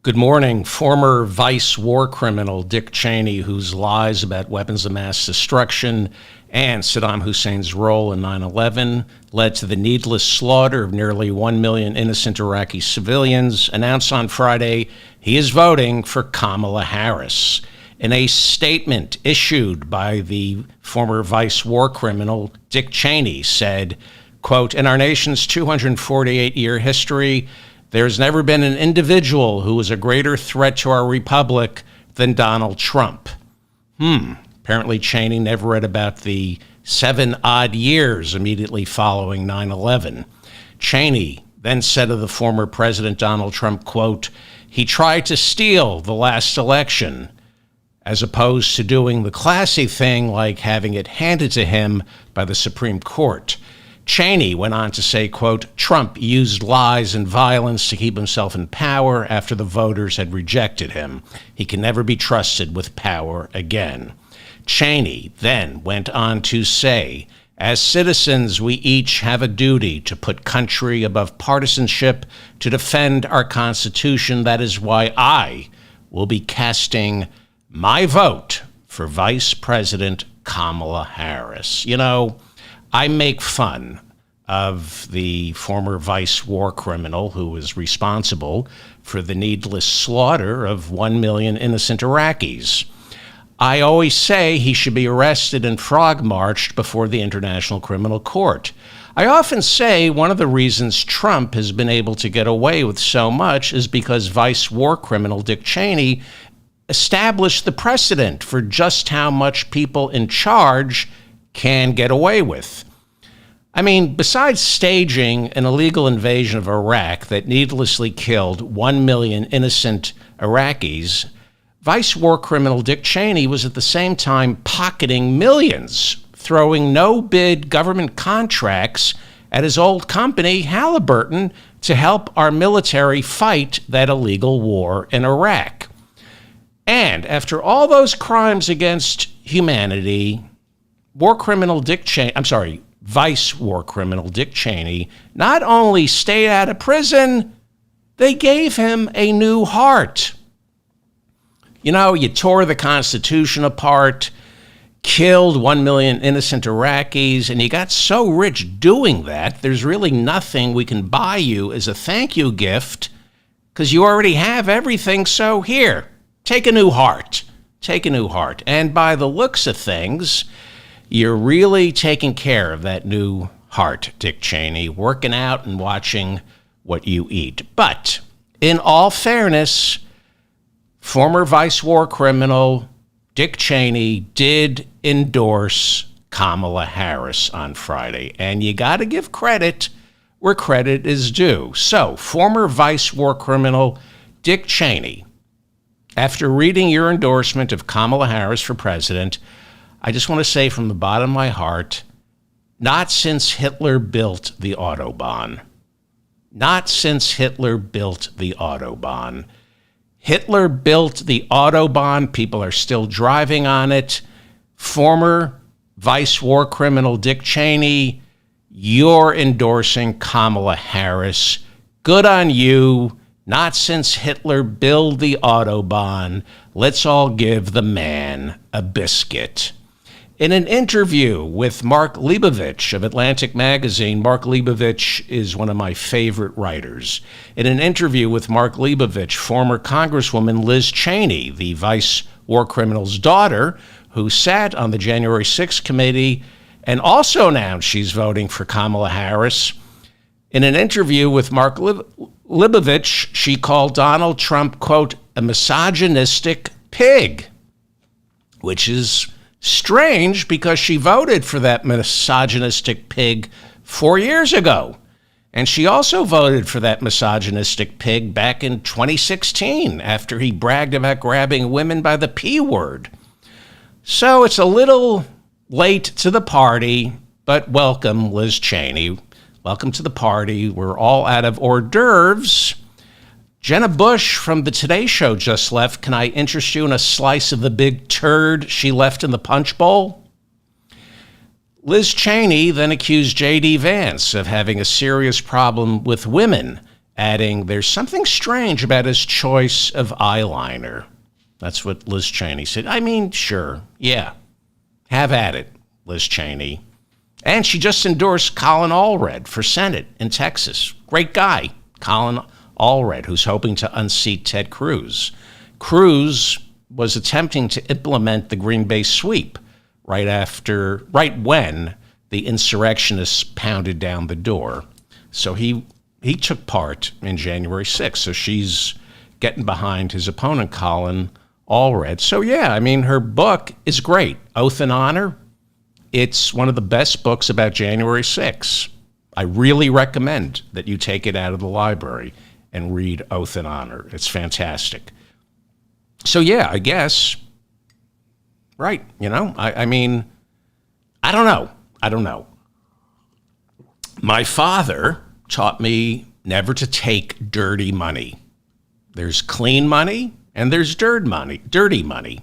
Good morning. Former vice war criminal Dick Cheney, whose lies about weapons of mass destruction and Saddam Hussein's role in 9/11 led to the needless slaughter of nearly 1 million innocent Iraqi civilians, announced on Friday he is voting for Kamala Harris. In a statement issued by the former vice war criminal, Dick Cheney said, quote, "In our nation's 248-year history, there's never been an individual who was a greater threat to our republic than Donald Trump." Apparently Cheney never read about the 7 odd years immediately following 9/11. Cheney then said of the former President Donald Trump, quote, "He tried to steal the last election, as opposed to doing the classy thing like having it handed to him by the Supreme Court." Cheney went on to say, quote, "Trump used lies and violence to keep himself in power after the voters had rejected him. He can never be trusted with power again." Cheney then went on to say, "As citizens, we each have a duty to put country above partisanship, to defend our Constitution. That is why I will be casting my vote for Vice President Kamala Harris." You know, I make fun of the former vice war criminal who was responsible for the needless slaughter of 1 million innocent Iraqis. I always say he should be arrested and frog-marched before the International Criminal Court. I often say one of the reasons Trump has been able to get away with so much is because vice war criminal Dick Cheney established the precedent for just how much people in charge can get away with. I mean, besides staging an illegal invasion of Iraq that needlessly killed 1 million innocent Iraqis, vice war criminal Dick Cheney was at the same time pocketing millions, throwing no-bid government contracts at his old company, Halliburton, to help our military fight that illegal war in Iraq. And after all those crimes against humanity, vice war criminal Dick Cheney not only stayed out of prison, they gave him a new heart. You know, you tore the Constitution apart, killed 1 million innocent Iraqis, and you got so rich doing that, there's really nothing we can buy you as a thank you gift because you already have everything. So here, take a new heart. Take a new heart. And by the looks of things, you're really taking care of that new heart, Dick Cheney, working out and watching what you eat. But in all fairness, former vice war criminal Dick Cheney did endorse Kamala Harris on Friday. And you got to give credit where credit is due. So, former vice war criminal Dick Cheney, after reading your endorsement of Kamala Harris for president, I just want to say from the bottom of my heart, not since Hitler built the Autobahn. Not since Hitler built the Autobahn. Hitler built the Autobahn. People are still driving on it. Former vice war criminal Dick Cheney, you're endorsing Kamala Harris. Good on you. Not since Hitler built the Autobahn. Let's all give the man a biscuit. In an interview with Mark Leibovich of Atlantic Magazine, Mark Leibovich is one of my favorite writers. In an interview with Mark Leibovich, former Congresswoman Liz Cheney, the vice war criminal's daughter, who sat on the January 6th committee and also announced she's voting for Kamala Harris. In an interview with Mark Leibovich, she called Donald Trump, quote, a misogynistic pig, which is strange because she voted for that misogynistic pig 4 years ago. And she also voted for that misogynistic pig back in 2016 after he bragged about grabbing women by the P word. So it's a little late to the party, but welcome, Liz Cheney. Welcome to the party. We're all out of hors d'oeuvres. Jenna Bush from the Today Show just left. Can I interest you in a slice of the big turd she left in the punch bowl? Liz Cheney then accused J.D. Vance of having a serious problem with women adding, "There's something strange about his choice of eyeliner." That's what Liz Cheney said. I mean, sure, yeah. Have at it, Liz Cheney. And she just endorsed Colin Allred for Senate in Texas. Great guy, Colin Allred, who's hoping to unseat Ted Cruz. Cruz was attempting to implement the Green Bay sweep right when the insurrectionists pounded down the door. So he took part in January 6th. So she's getting behind his opponent, Colin Allred. So yeah, I mean, her book is great. Oath and Honor. It's one of the best books about January 6th. I really recommend that you take it out of the library and read Oath and Honor. It's fantastic. So yeah, I guess, right, I mean, I don't know. My father taught me never to take dirty money. There's clean money and there's dirty money.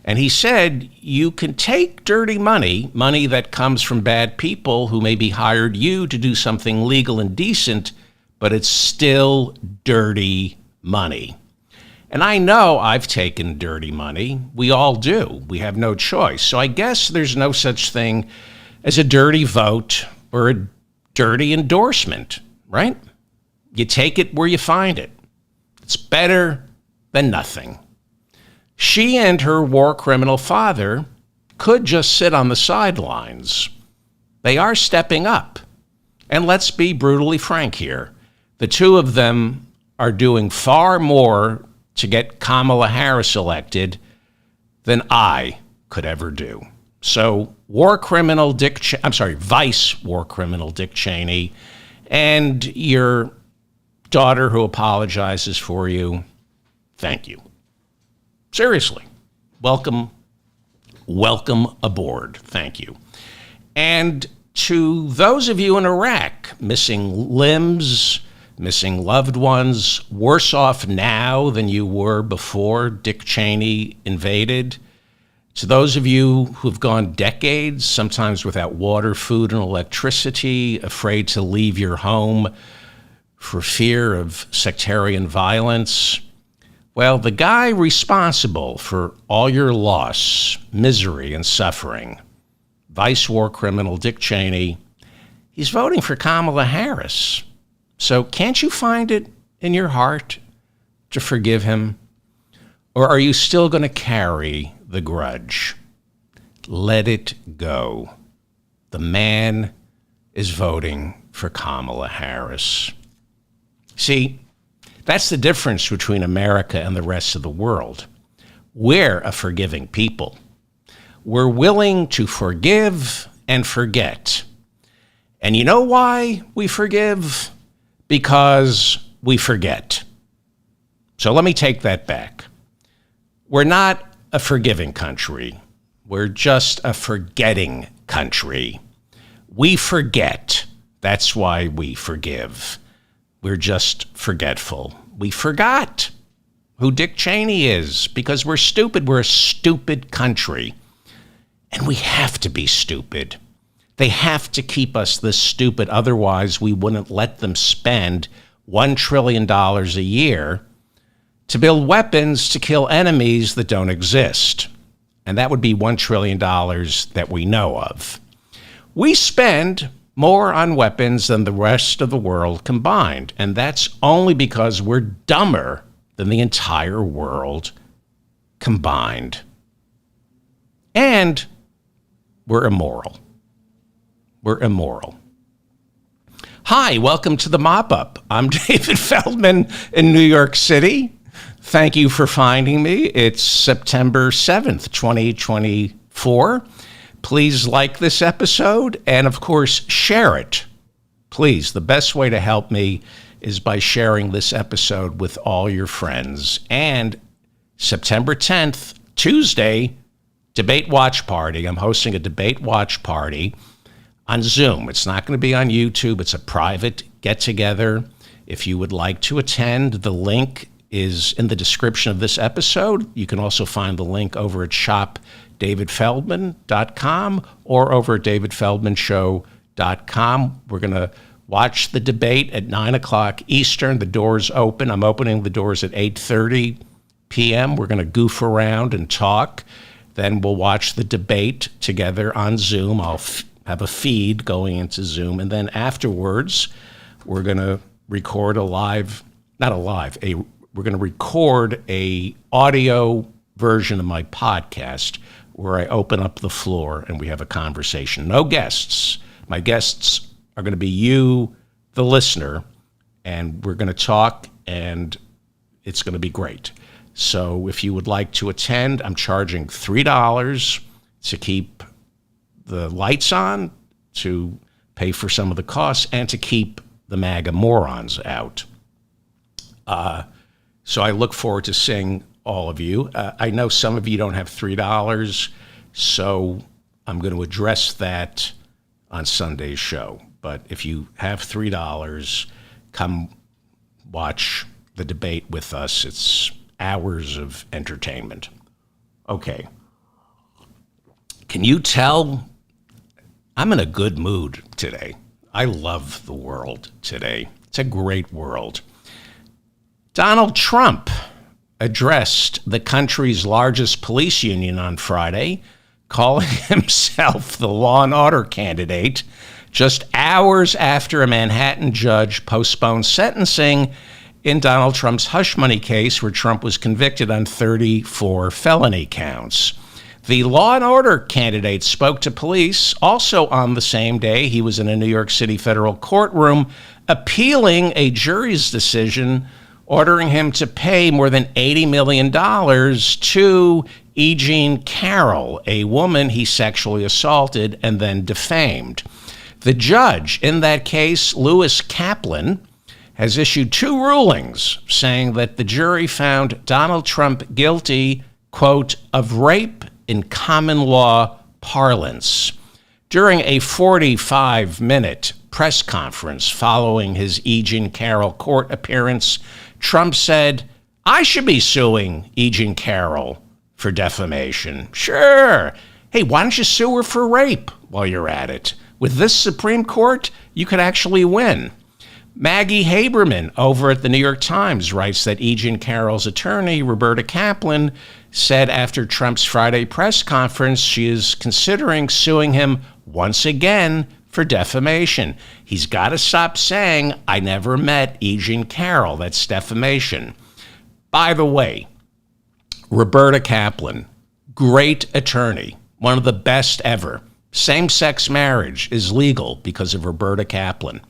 And he said, you can take dirty money that comes from bad people who maybe hired you to do something legal and decent, but it's still dirty money. And I know I've taken dirty money. We all do. We have no choice. So I guess there's no such thing as a dirty vote or a dirty endorsement, right? You take it where you find it. It's better than nothing. She and her war criminal father could just sit on the sidelines. They are stepping up. And let's be brutally frank here. The two of them are doing far more to get Kamala Harris elected than I could ever do. So Vice War Criminal Dick Cheney, and your daughter who apologizes for you, thank you. Seriously, welcome aboard. Thank you. And to those of you in Iraq, missing limbs, missing loved ones, worse off now than you were before Dick Cheney invaded. To those of you who've gone decades, sometimes without water, food, and electricity, afraid to leave your home for fear of sectarian violence, well, the guy responsible for all your loss, misery, and suffering, Vice War Criminal Dick Cheney, he's voting for Kamala Harris. So can't you find it in your heart to forgive him? Or are you still going to carry the grudge? Let it go. The man is voting for Kamala Harris. See, that's the difference between America and the rest of the world. We're a forgiving people. We're willing to forgive and forget. And you know why we forgive? Because we forget. So let me take that back. We're not a forgiving country. We're just a forgetting country. We forget. That's why we forgive. We're just forgetful. We forgot who Dick Cheney is because we're stupid. We're a stupid country. And we have to be stupid. They have to keep us this stupid. Otherwise, we wouldn't let them spend $1 trillion a year to build weapons to kill enemies that don't exist. And that would be $1 trillion that we know of. We spend more on weapons than the rest of the world combined. And that's only because we're dumber than the entire world combined. And we're immoral. We're immoral. Hi, welcome to the Mop-Up. I'm David Feldman in New York City. Thank you for finding me. It's September 7th, 2024. Please like this episode and, of course, share it. Please, the best way to help me is by sharing this episode with all your friends. And September 10th, Tuesday, debate watch party. I'm hosting a debate watch party on Zoom. It's not going to be on YouTube. It's a private get-together. If you would like to attend, the link is in the description of this episode. You can also find the link over at shopdavidfeldman.com or over at davidfeldmanshow.com. We're going to Watch the debate at 9 o'clock Eastern. The doors open. I'm opening the doors at 8:30 p.m. We're going to goof around and talk. Then we'll watch the debate together on Zoom. I'll have a feed going into Zoom. And then afterwards, we're going to record we're going to record a audio version of my podcast where I open up the floor and we have a conversation. No guests. My guests are going to be you, the listener, and we're going to talk, and it's going to be great. So if you would like to attend, I'm charging $3 to keep the lights on, to pay for some of the costs, and to keep the MAGA morons out. So I look forward to seeing all of you. I know some of you don't have $3, so I'm going to address that on Sunday's show. But if you have $3, come watch the debate with us. It's hours of entertainment. Okay. Can you tell I'm in a good mood today? I love the world today. It's a great world. Donald Trump addressed the country's largest police union on Friday, calling himself the law and order candidate, just hours after a Manhattan judge postponed sentencing in Donald Trump's hush money case, where Trump was convicted on 34 felony counts. The law and order candidate spoke to police also on the same day. He was in a New York City federal courtroom appealing a jury's decision ordering him to pay more than $80 million to E. Jean Carroll, a woman he sexually assaulted and then defamed. The judge in that case, Lewis Kaplan, has issued 2 rulings saying that the jury found Donald Trump guilty, quote, of rape in common law parlance. During a 45-minute press conference following his E. Jean Carroll court appearance, Trump said, I should be suing E. Jean Carroll for defamation. Sure. Hey, why don't you sue her for rape while you're at it? With this Supreme Court, you could actually win. Maggie Haberman over at the New York Times writes that E. Jean Carroll's attorney, Roberta Kaplan, said after Trump's Friday press conference she is considering suing him once again for defamation. He's got to stop saying, I never met E. Jean Carroll. That's defamation. By the way, Roberta Kaplan, great attorney, one of the best ever. Same-sex marriage is legal because of Roberta Kaplan.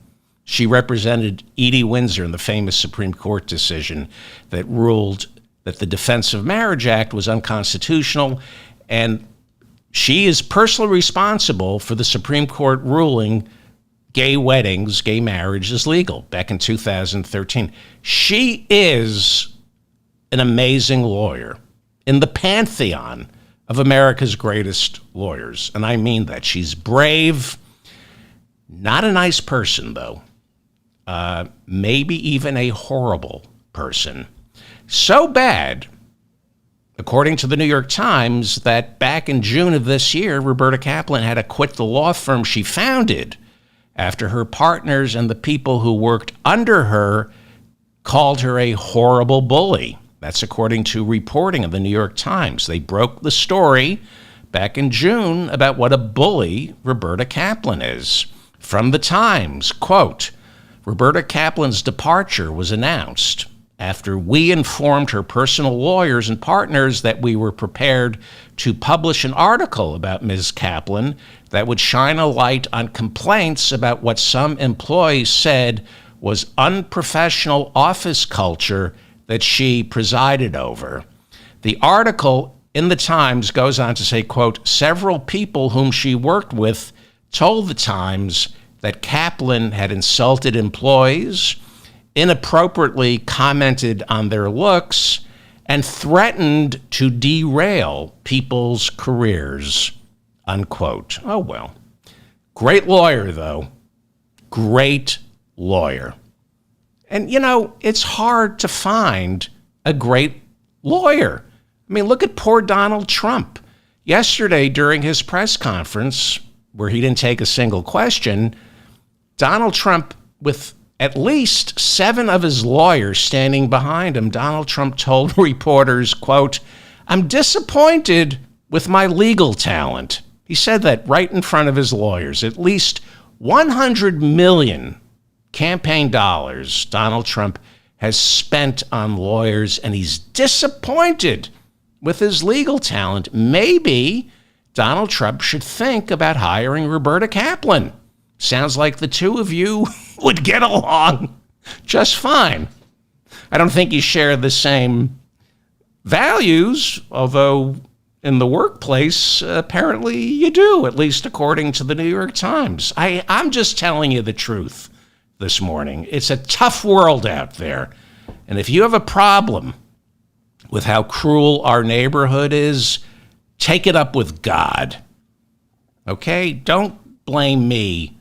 She represented Edie Windsor in the famous Supreme Court decision that ruled that the Defense of Marriage Act was unconstitutional, and she is personally responsible for the Supreme Court ruling gay weddings, gay marriage is legal back in 2013. She is an amazing lawyer in the pantheon of America's greatest lawyers, and I mean that. She's brave, not a nice person, though. Maybe even a horrible person. So bad, according to the New York Times, that back in June of this year, Roberta Kaplan had to quit the law firm she founded after her partners and the people who worked under her called her a horrible bully. That's according to reporting of the New York Times. They broke the story back in June about what a bully Roberta Kaplan is. From the Times, quote, Roberta Kaplan's departure was announced after we informed her personal lawyers and partners that we were prepared to publish an article about Ms. Kaplan that would shine a light on complaints about what some employees said was unprofessional office culture that she presided over. The article in the Times goes on to say, quote, several people whom she worked with told the Times that Kaplan had insulted employees, inappropriately commented on their looks, and threatened to derail people's careers, unquote. Oh, well. Great lawyer, though. Great lawyer. And, you know, it's hard to find a great lawyer. I mean, look at poor Donald Trump. Yesterday, during his press conference, where he didn't take a single question, Donald Trump with at least 7 of his lawyers standing behind him, Donald Trump told reporters, quote, "I'm disappointed with my legal talent." He said that right in front of his lawyers. At least 100 million campaign dollars Donald Trump has spent on lawyers, and he's disappointed with his legal talent. Maybe Donald Trump should think about hiring Roberta Kaplan. Sounds like the two of you would get along just fine. I don't think you share the same values, although in the workplace, apparently you do, at least according to the New York Times. I'm just telling you the truth this morning. It's a tough world out there. And if you have a problem with how cruel our neighborhood is, take it up with God. Okay? Don't blame me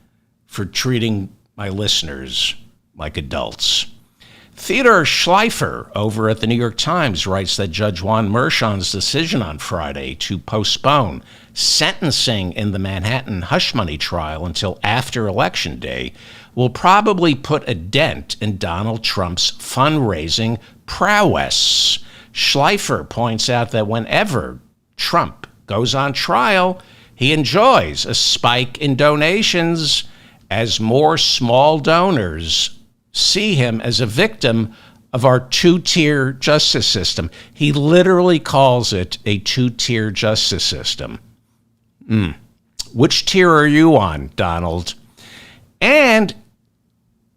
for treating my listeners like adults. Theodore Schleifer over at the New York Times writes that Judge Juan Merchan's decision on Friday to postpone sentencing in the Manhattan hush money trial until after Election Day will probably put a dent in Donald Trump's fundraising prowess. Schleifer points out that whenever Trump goes on trial, he enjoys a spike in donations as more small donors see him as a victim of our two-tier justice system. He literally calls it a two-tier justice system. Which tier are you on, Donald? And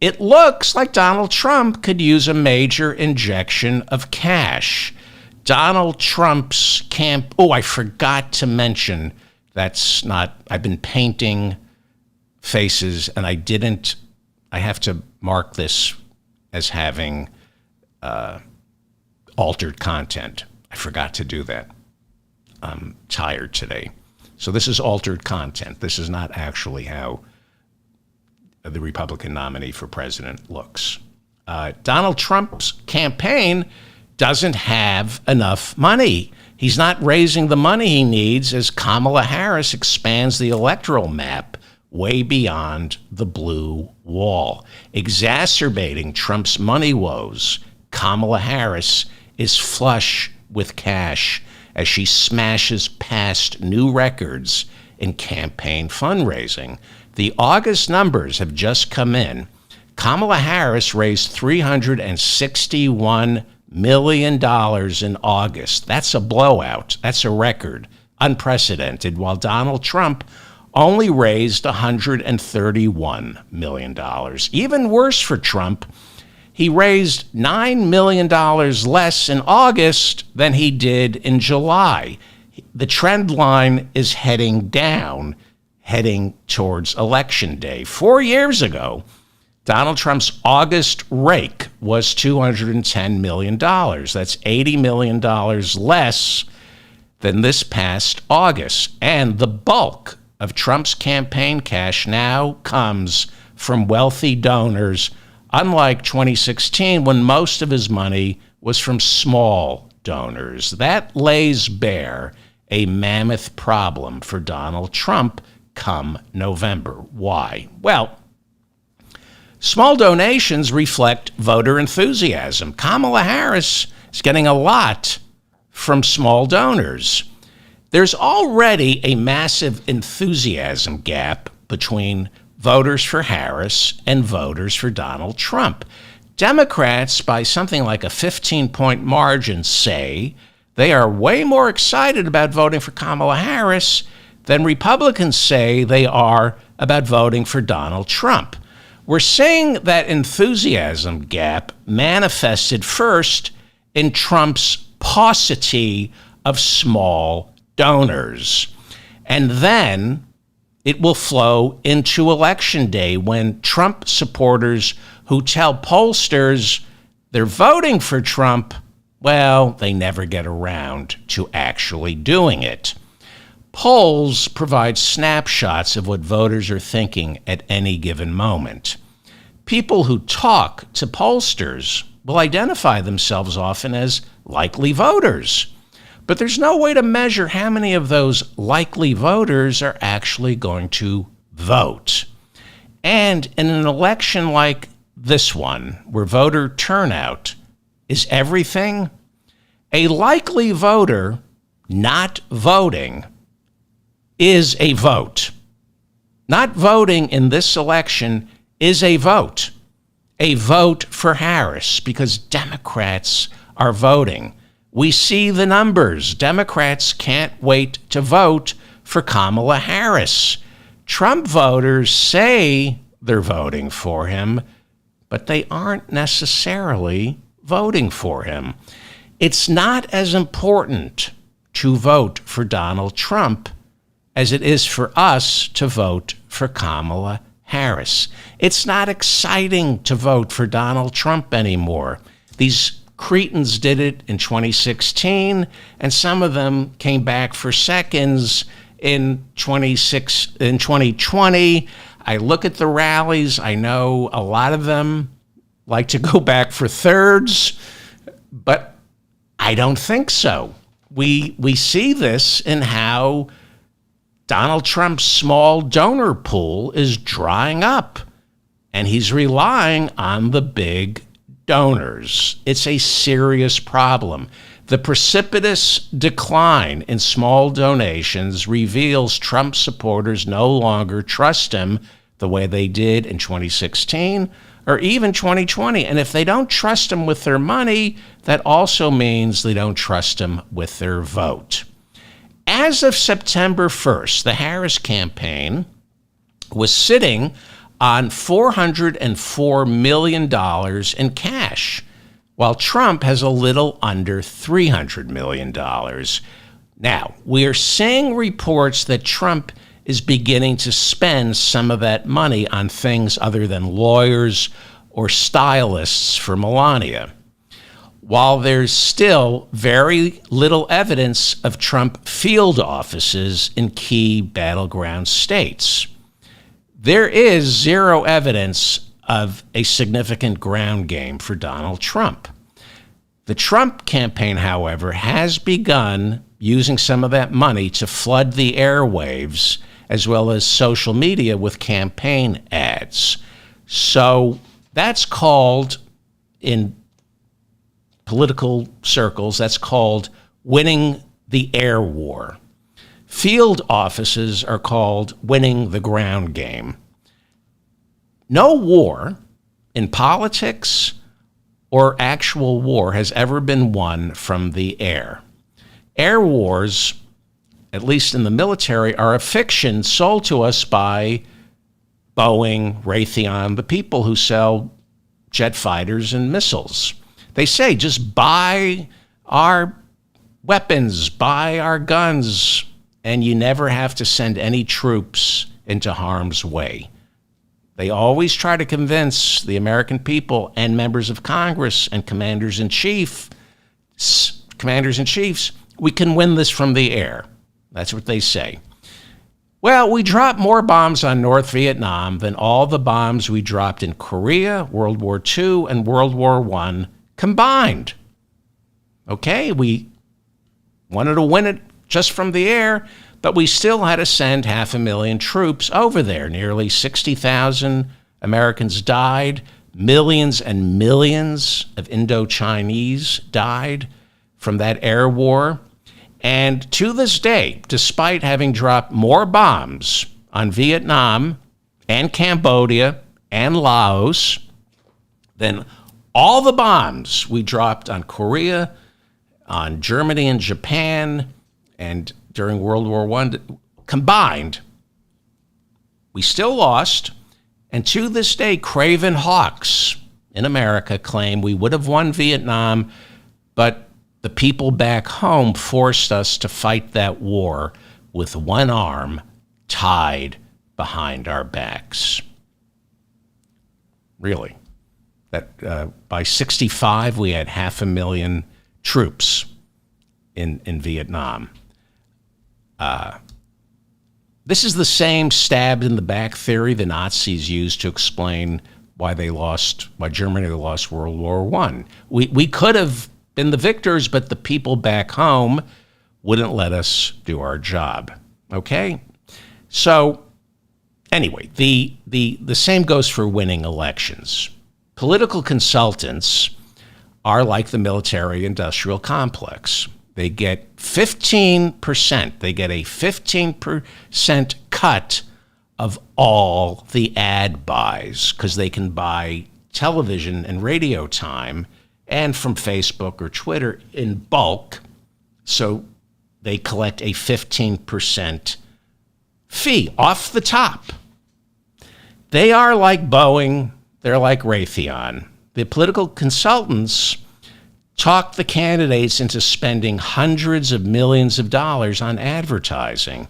it looks like Donald Trump could use a major injection of cash. Donald Trump's camp... Oh, I forgot to mention, I've been painting faces, and I have to mark this as having altered content. I forgot to do that. I'm tired today. So this is altered content. This is not actually how the Republican nominee for president looks. Donald Trump's campaign doesn't have enough money. He's not raising the money he needs as Kamala Harris expands the electoral map way beyond the blue wall. Exacerbating Trump's money woes, Kamala Harris is flush with cash as she smashes past new records in campaign fundraising. The August numbers have just come in. Kamala Harris raised $361 million in August. That's a blowout. That's a record. Unprecedented. While Donald Trump only raised $131 million. Even worse for Trump, he raised $9 million less in August than he did in July. The trend line is heading down, heading towards Election Day. 4 years ago, Donald Trump's August rake was $210 million. That's $80 million less than this past August. And the bulk of Trump's campaign cash now comes from wealthy donors, unlike 2016 when most of his money was from small donors. That lays bare a mammoth problem for Donald Trump come November. Why? Well, small donations reflect voter enthusiasm. Kamala Harris is getting a lot from small donors. There's already a massive enthusiasm gap between voters for Harris and voters for Donald Trump. Democrats, by something like a 15-point margin, say they are way more excited about voting for Kamala Harris than Republicans say they are about voting for Donald Trump. We're seeing that enthusiasm gap manifested first in Trump's paucity of small donors. And then it will flow into Election Day when Trump supporters who tell pollsters they're voting for Trump, well, they never get around to actually doing it. Polls provide snapshots of what voters are thinking at any given moment. People who talk to pollsters will identify themselves often as likely voters. But there's no way to measure how many of those likely voters are actually going to vote. And in an election like this one, where voter turnout is everything, a likely voter not voting is a vote. Not voting in this election is a vote for Harris, because Democrats are voting. We see the numbers. Democrats can't wait to vote for Kamala Harris. Trump voters say they're voting for him, but they aren't necessarily voting for him. It's not as important to vote for Donald Trump as it is for us to vote for Kamala Harris. It's not exciting to vote for Donald Trump anymore. These cretins did it in 2016, and some of them came back for seconds in 2020. I look at the rallies. I know a lot of them like to go back for thirds, but I don't think so. We see this in how Donald Trump's small donor pool is drying up, and he's relying on the big donors. It's a serious problem. The precipitous decline in small donations reveals Trump supporters no longer trust him the way they did in 2016 or even 2020. And if they don't trust him with their money, that also means they don't trust him with their vote. As of September 1st, the Harris campaign was sitting on $404 million in cash, while Trump has a little under $300 million. Now, we are seeing reports that Trump is beginning to spend some of that money on things other than lawyers or stylists for Melania, while there's still very little evidence of Trump field offices in key battleground states. There is zero evidence of a significant ground game for Donald Trump. The Trump campaign, however, has begun using some of that money to flood the airwaves as well as social media with campaign ads. So that's called, in political circles, that's called winning the air war. Field offices are called winning the ground game. No war in politics or actual war has ever been won from the air. Air wars, at least in the military, are a fiction sold to us by Boeing, Raytheon, the people who sell jet fighters and missiles. They say, just buy our weapons, buy our guns, and you never have to send any troops into harm's way. They always try to convince the American people and members of Congress and commanders-in-chiefs, we can win this from the air. That's what they say. Well, we dropped more bombs on North Vietnam than all the bombs we dropped in Korea, World War II, and World War I combined. Okay, we wanted to win it just from the air, but we still had to send 500,000 troops over there. Nearly 60,000 Americans died. Millions and millions of Indo-Chinese died from that air war. And to this day, despite having dropped more bombs on Vietnam and Cambodia and Laos than all the bombs we dropped on Korea, on Germany and Japan, and during World War I combined, we still lost. And to this day, craven hawks in America claim we would have won Vietnam, but the people back home forced us to fight that war with one arm tied behind our backs. Really. That by 1965, we had 500,000 troops in Vietnam. This is the same stabbed in the back theory the Nazis used to explain why Germany lost World War I. We could have been the victors, but the people back home wouldn't let us do our job. Okay? So Anyway, the same goes for winning elections. Political consultants are like the military-industrial complex. They get 15%. They get a 15% cut of all the ad buys because they can buy television and radio time and from Facebook or Twitter in bulk. So they collect a 15% fee off the top. They are like Boeing. They're like Raytheon. The political consultants talk the candidates into spending hundreds of millions of dollars on advertising,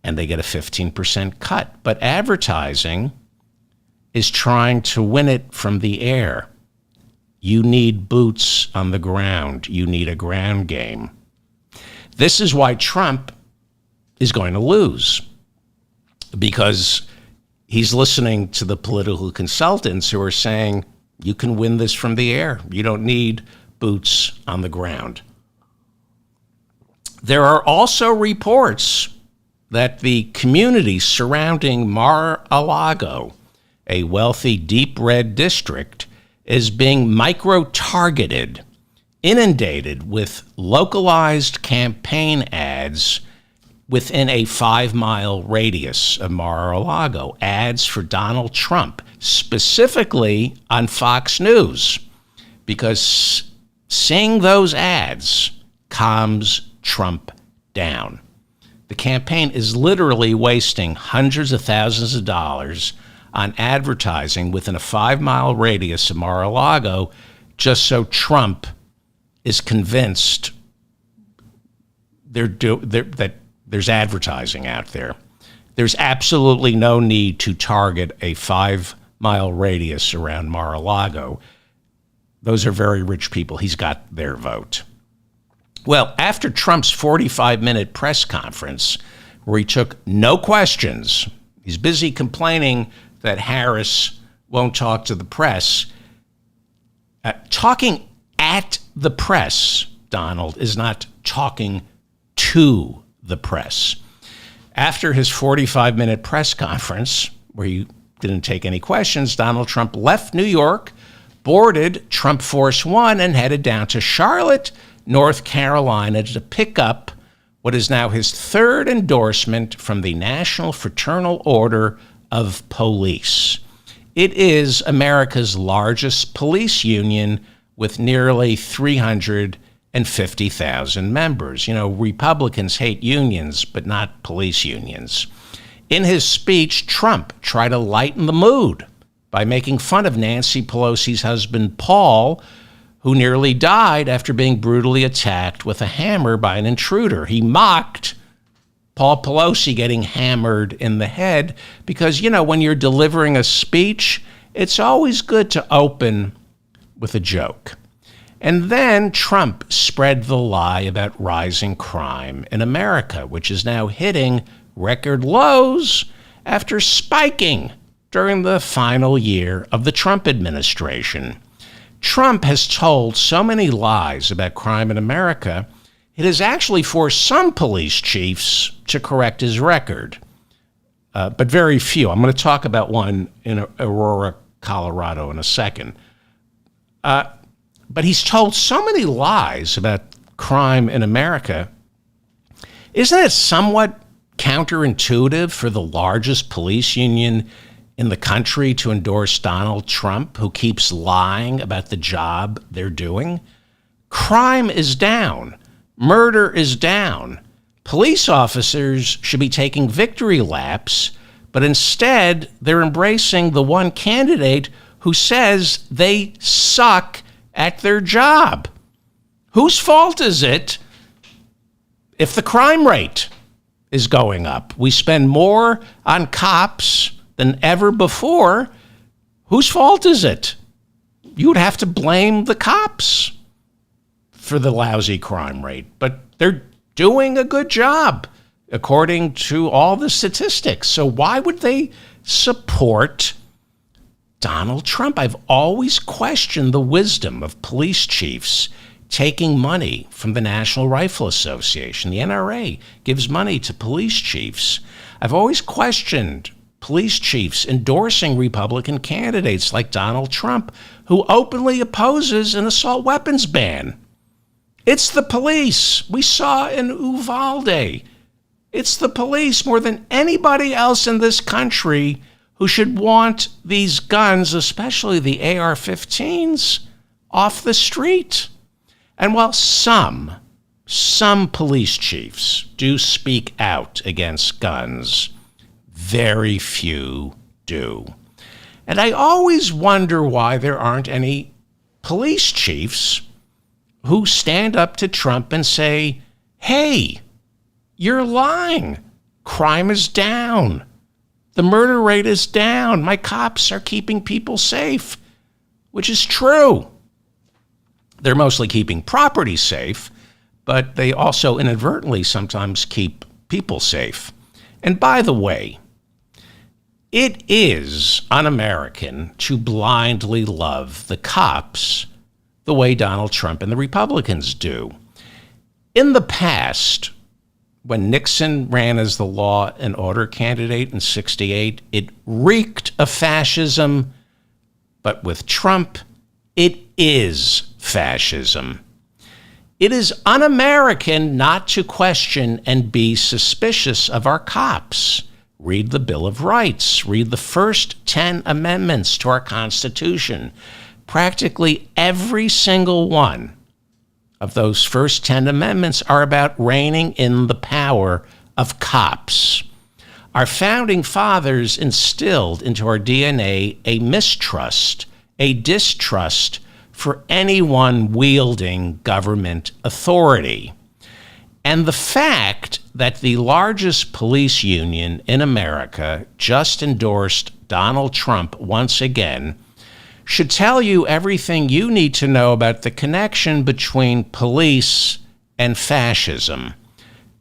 and they get a 15% cut. But advertising is trying to win it from the air. You need boots on the ground. You need a ground game. This is why Trump is going to lose, because he's listening to the political consultants who are saying, you can win this from the air. You don't need boots on the ground. There are also reports that the community surrounding Mar-a-Lago, a wealthy deep red district, is being micro-targeted, inundated with localized campaign ads within a 5-mile radius of Mar-a-Lago, ads for Donald Trump, specifically on Fox News, because seeing those ads calms Trump down. The campaign is literally wasting hundreds of thousands of dollars on advertising within a 5-mile radius of Mar-a-Lago just so Trump is convinced that there's advertising out there. There's absolutely no need to target a 5-mile radius around Mar-a-Lago. Those are very rich people. He's got their vote. Well, after Trump's 45-minute press conference, where he took no questions, he's busy complaining that Harris won't talk to the press. Talking at the press, Donald, is not talking to the press. After his 45-minute press conference, where he didn't take any questions, Donald Trump left New York, boarded Trump Force One, and headed down to Charlotte, North Carolina, to pick up what is now his third endorsement from the National Fraternal Order of Police. It is America's largest police union with nearly 350,000 members. You know, Republicans hate unions, but not police unions. In his speech, Trump tried to lighten the mood by making fun of Nancy Pelosi's husband, Paul, who nearly died after being brutally attacked with a hammer by an intruder. He mocked Paul Pelosi getting hammered in the head because, you know, when you're delivering a speech, it's always good to open with a joke. And then Trump spread the lie about rising crime in America, which is now hitting record lows after spiking during the final year of the Trump administration. Trump has told so many lies about crime in America, it has actually forced some police chiefs to correct his record, but very few. I'm going to talk about one in Aurora, Colorado in a second. But he's told so many lies about crime in America. Isn't it somewhat counterintuitive for the largest police union in the country to endorse Donald Trump, who keeps lying about the job they're doing? Crime is down. Murder is down. Police officers should be taking victory laps, but instead they're embracing the one candidate who says they suck at their job. Whose fault is it if the crime rate is going up? We spend more on cops than ever before. Whose fault is it? You would have to blame the cops for the lousy crime rate, but they're doing a good job according to all the statistics. So why would they support Donald Trump? I've always questioned the wisdom of police chiefs taking money from the National Rifle Association. The NRA gives money to police chiefs. I've always questioned police chiefs endorsing Republican candidates like Donald Trump, who openly opposes an assault weapons ban. It's the police. We saw in Uvalde. It's the police more than anybody else in this country who should want these guns, especially the AR-15s, off the street. And while some police chiefs do speak out against guns, very few do. And I always wonder why there aren't any police chiefs who stand up to Trump and say, hey, you're lying. Crime is down. The murder rate is down. My cops are keeping people safe, which is true. They're mostly keeping property safe, but they also inadvertently sometimes keep people safe. And by the way, it is un-American to blindly love the cops the way Donald Trump and the Republicans do. In the past, when Nixon ran as the law and order candidate in '68, it reeked of fascism, but with Trump, it is fascism. It is un-American not to question and be suspicious of our cops. Read the Bill of Rights. Read the first 10 amendments to our Constitution. Practically every single one of those first 10 amendments are about reining in the power of cops. Our founding fathers instilled into our DNA a mistrust, a distrust for anyone wielding government authority. And the fact that the largest police union in America just endorsed Donald Trump once again should tell you everything you need to know about the connection between police and fascism.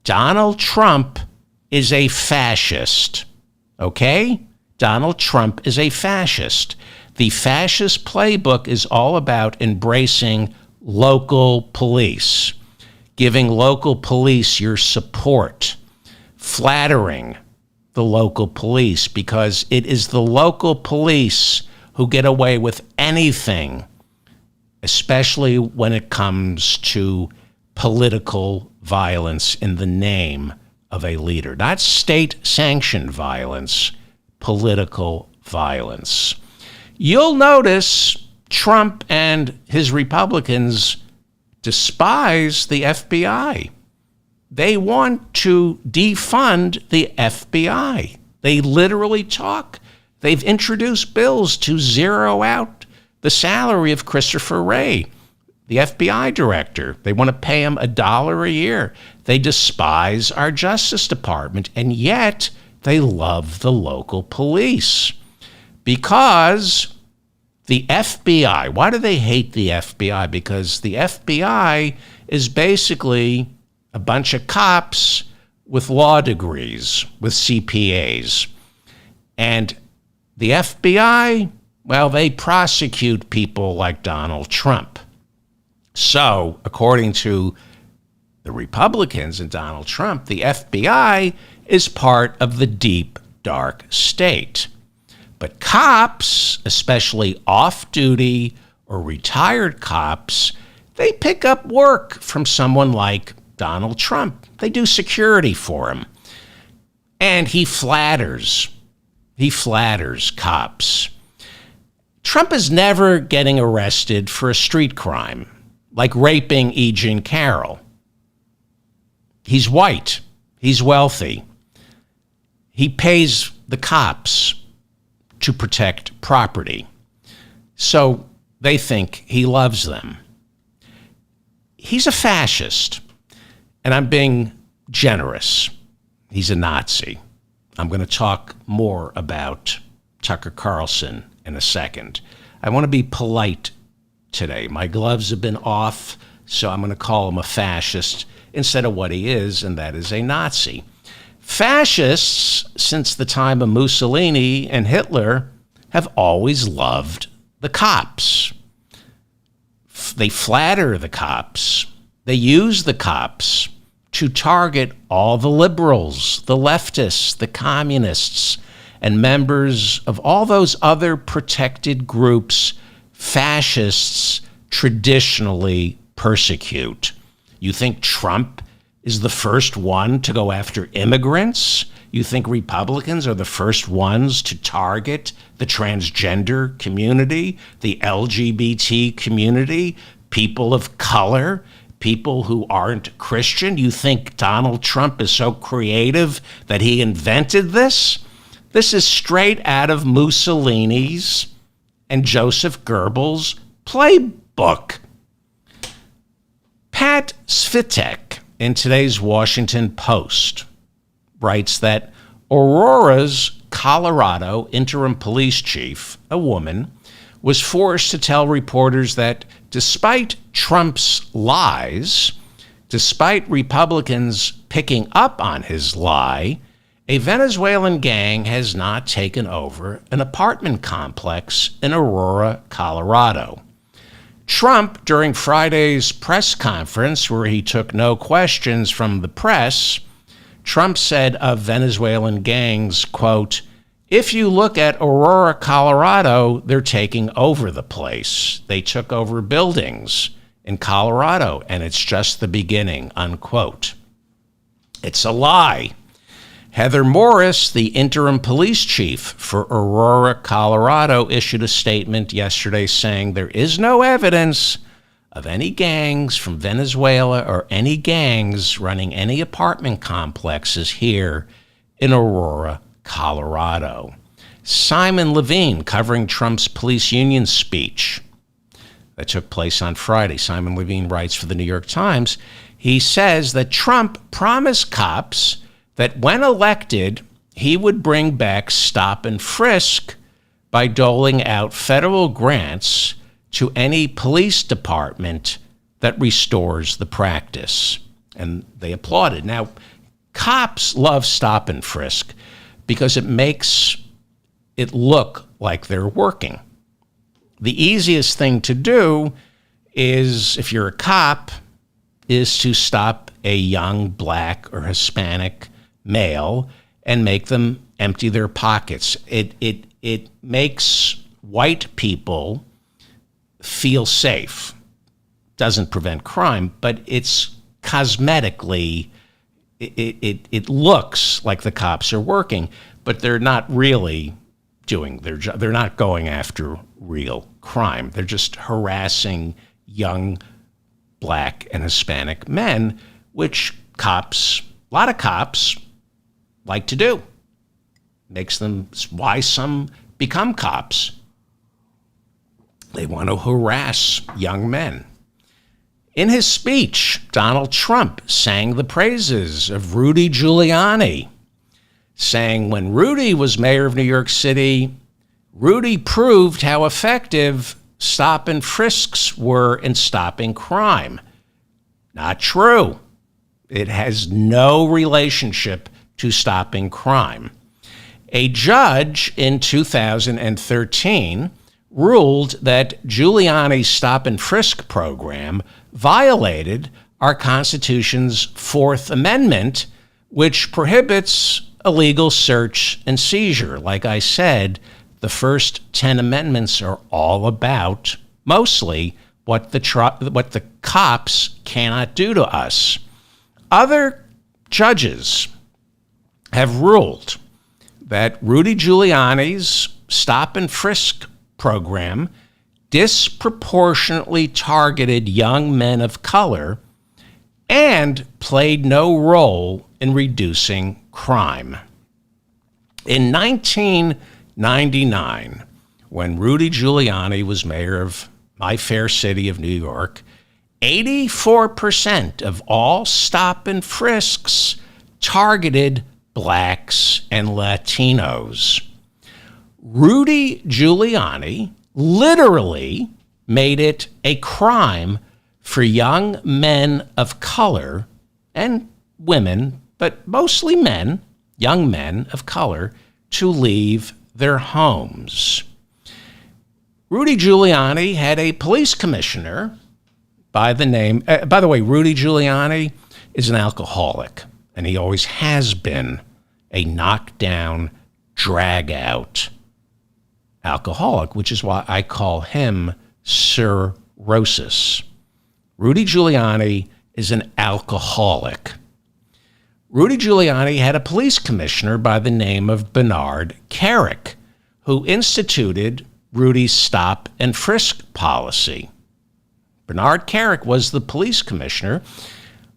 Donald Trump is a fascist, okay? Donald Trump is a fascist. The fascist playbook is all about embracing local police, giving local police your support, flattering the local police, because it is the local police who get away with anything, especially when it comes to political violence in the name of a leader. Not state-sanctioned violence, political violence. You'll notice Trump and his Republicans despise the FBI. They want to defund the FBI. They literally talk. They've introduced bills to zero out the salary of Christopher Wray, the FBI director. They want to pay him $1 a year. They despise our Justice Department, and yet they love the local police. Because the FBI, why do they hate the FBI? Because the FBI is basically a bunch of cops with law degrees, with CPAs. And the FBI, well, they prosecute people like Donald Trump. So, according to the Republicans and Donald Trump, the FBI is part of the deep, dark state. But cops, especially off-duty or retired cops, they pick up work from someone like Donald Trump. They do security for him. And he flatters cops. Trump is never getting arrested for a street crime, like raping E. Jean Carroll. He's white. He's wealthy. He pays the cops to protect property. So they think he loves them. He's a fascist, and I'm being generous. He's a Nazi. I'm going to talk more about Tucker Carlson in a second. I want to be polite today. My gloves have been off, so I'm going to call him a fascist instead of what he is, and that is a Nazi. Fascists, since the time of Mussolini and Hitler, have always loved the cops. They flatter the cops. They use the cops to target all the liberals, the leftists, the communists, and members of all those other protected groups fascists traditionally persecute. You think Trump is the first one to go after immigrants? You think Republicans are the first ones to target the transgender community, the LGBT community, people of color, people who aren't Christian? You think Donald Trump is so creative that he invented this? This is straight out of Mussolini's and Joseph Goebbels' playbook. Pat Svitek in today's Washington Post writes that Aurora's Colorado interim police chief, a woman, was forced to tell reporters that despite Trump's lies, despite Republicans picking up on his lie, a Venezuelan gang has not taken over an apartment complex in Aurora, Colorado. Trump, during Friday's press conference where he took no questions from the press, Trump said of Venezuelan gangs, quote, "If you look at Aurora, Colorado, they're taking over the place. They took over buildings in Colorado, and it's just the beginning," unquote. It's a lie. Heather Morris, the interim police chief for Aurora, Colorado, issued a statement yesterday saying there is no evidence of any gangs from Venezuela or any gangs running any apartment complexes here in Aurora, Colorado. Simon Levine, covering Trump's police union speech that took place on Friday. Simon Levine writes for the New York Times. He says that Trump promised cops that when elected, he would bring back stop and frisk by doling out federal grants to any police department that restores the practice. And they applauded. Now, cops love stop and frisk because it makes it look like they're working. The easiest thing to do is, if you're a cop, is to stop a young black or Hispanic male and make them empty their pockets. It makes white people feel safe. Doesn't prevent crime, but it's cosmetically, it looks like the cops are working, but they're not really doing their job. They're not going after real crime. They're just harassing young black and Hispanic men, which cops, a lot of cops, like to do. Makes them why some become cops. They want to harass young men. In his speech, Donald Trump sang the praises of Rudy Giuliani, saying when Rudy was mayor of New York City, Rudy proved how effective stop and frisks were in stopping crime. Not true. It has no relationship to stopping crime. A judge in 2013 ruled that Giuliani's stop and frisk program violated our Constitution's Fourth Amendment, which prohibits illegal search and seizure. Like I said, the first 10 amendments are all about mostly what the cops cannot do to us. Other judges have ruled that Rudy Giuliani's stop and frisk program disproportionately targeted young men of color and played no role in reducing crime. In 1999, when Rudy Giuliani was mayor of my fair city of New York, 84% of all stop and frisks targeted blacks and Latinos. Rudy Giuliani literally made it a crime for young men of color and women, but mostly men, young men of color, to leave their homes. Rudy Giuliani had a police commissioner by the name, by the way, Rudy Giuliani is an alcoholic, and he always has been a knockdown drag-out alcoholic, which is why I call him cirrhosis. Rudy Giuliani is an alcoholic. Rudy Giuliani had a police commissioner by the name of Bernard Kerik, who instituted Rudy's stop and frisk policy. Bernard Kerik was the police commissioner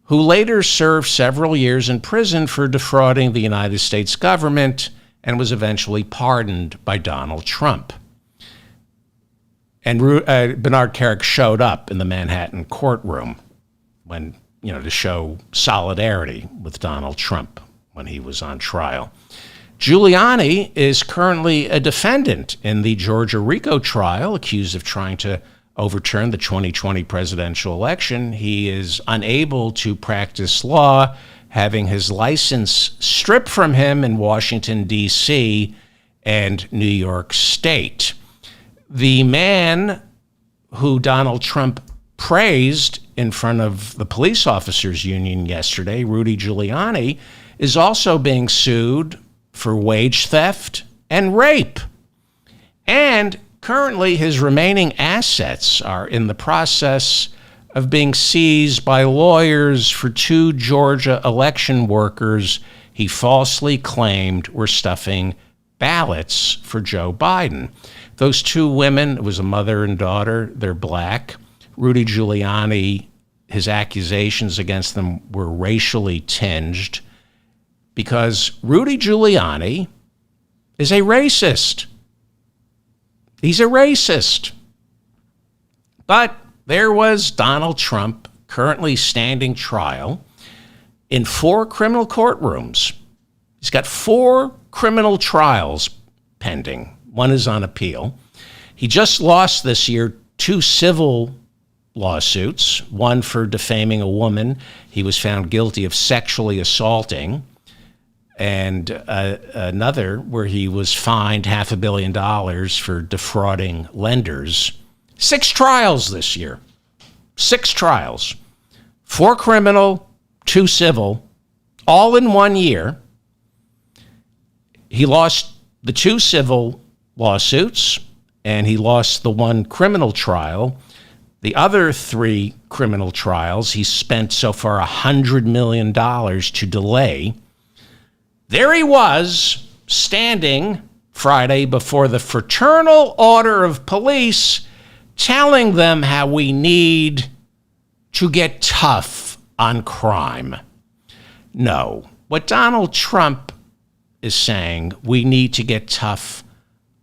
who later served several years in prison for defrauding the United States government and was eventually pardoned by Donald Trump. And Bernard Kerik showed up in the Manhattan courtroom when, to show solidarity with Donald Trump when he was on trial. Giuliani is currently a defendant in the Georgia RICO trial, accused of trying to overturn the 2020 presidential election. He is unable to practice law, having his license stripped from him in Washington, D.C. and New York State. The man who Donald Trump praised in front of the police officers union yesterday, Rudy Giuliani, is also being sued for wage theft and rape. And currently his remaining assets are in the process of being seized by lawyers for 2 Georgia election workers he falsely claimed were stuffing ballots for Joe Biden. Those 2 women, it was a mother and daughter, they're black. Rudy Giuliani, his accusations against them were racially tinged because Rudy Giuliani is a racist. He's a racist. But there was Donald Trump currently standing trial in 4 criminal courtrooms. He's got 4 criminal trials pending. One is on appeal. He just lost this year 2 civil lawsuits, one for defaming a woman he was found guilty of sexually assaulting, and another where he was fined $500 million for defrauding lenders. 6 trials this year. 6 trials. 4 criminal, 2 civil, all in 1 year. He lost the 2 civil lawsuits, and he lost the 1 criminal trial. The other 3 criminal trials, he spent so far $100 million to delay. There he was, standing Friday before the Fraternal Order of Police, telling them how we need to get tough on crime. No, what Donald Trump is saying, we need to get tough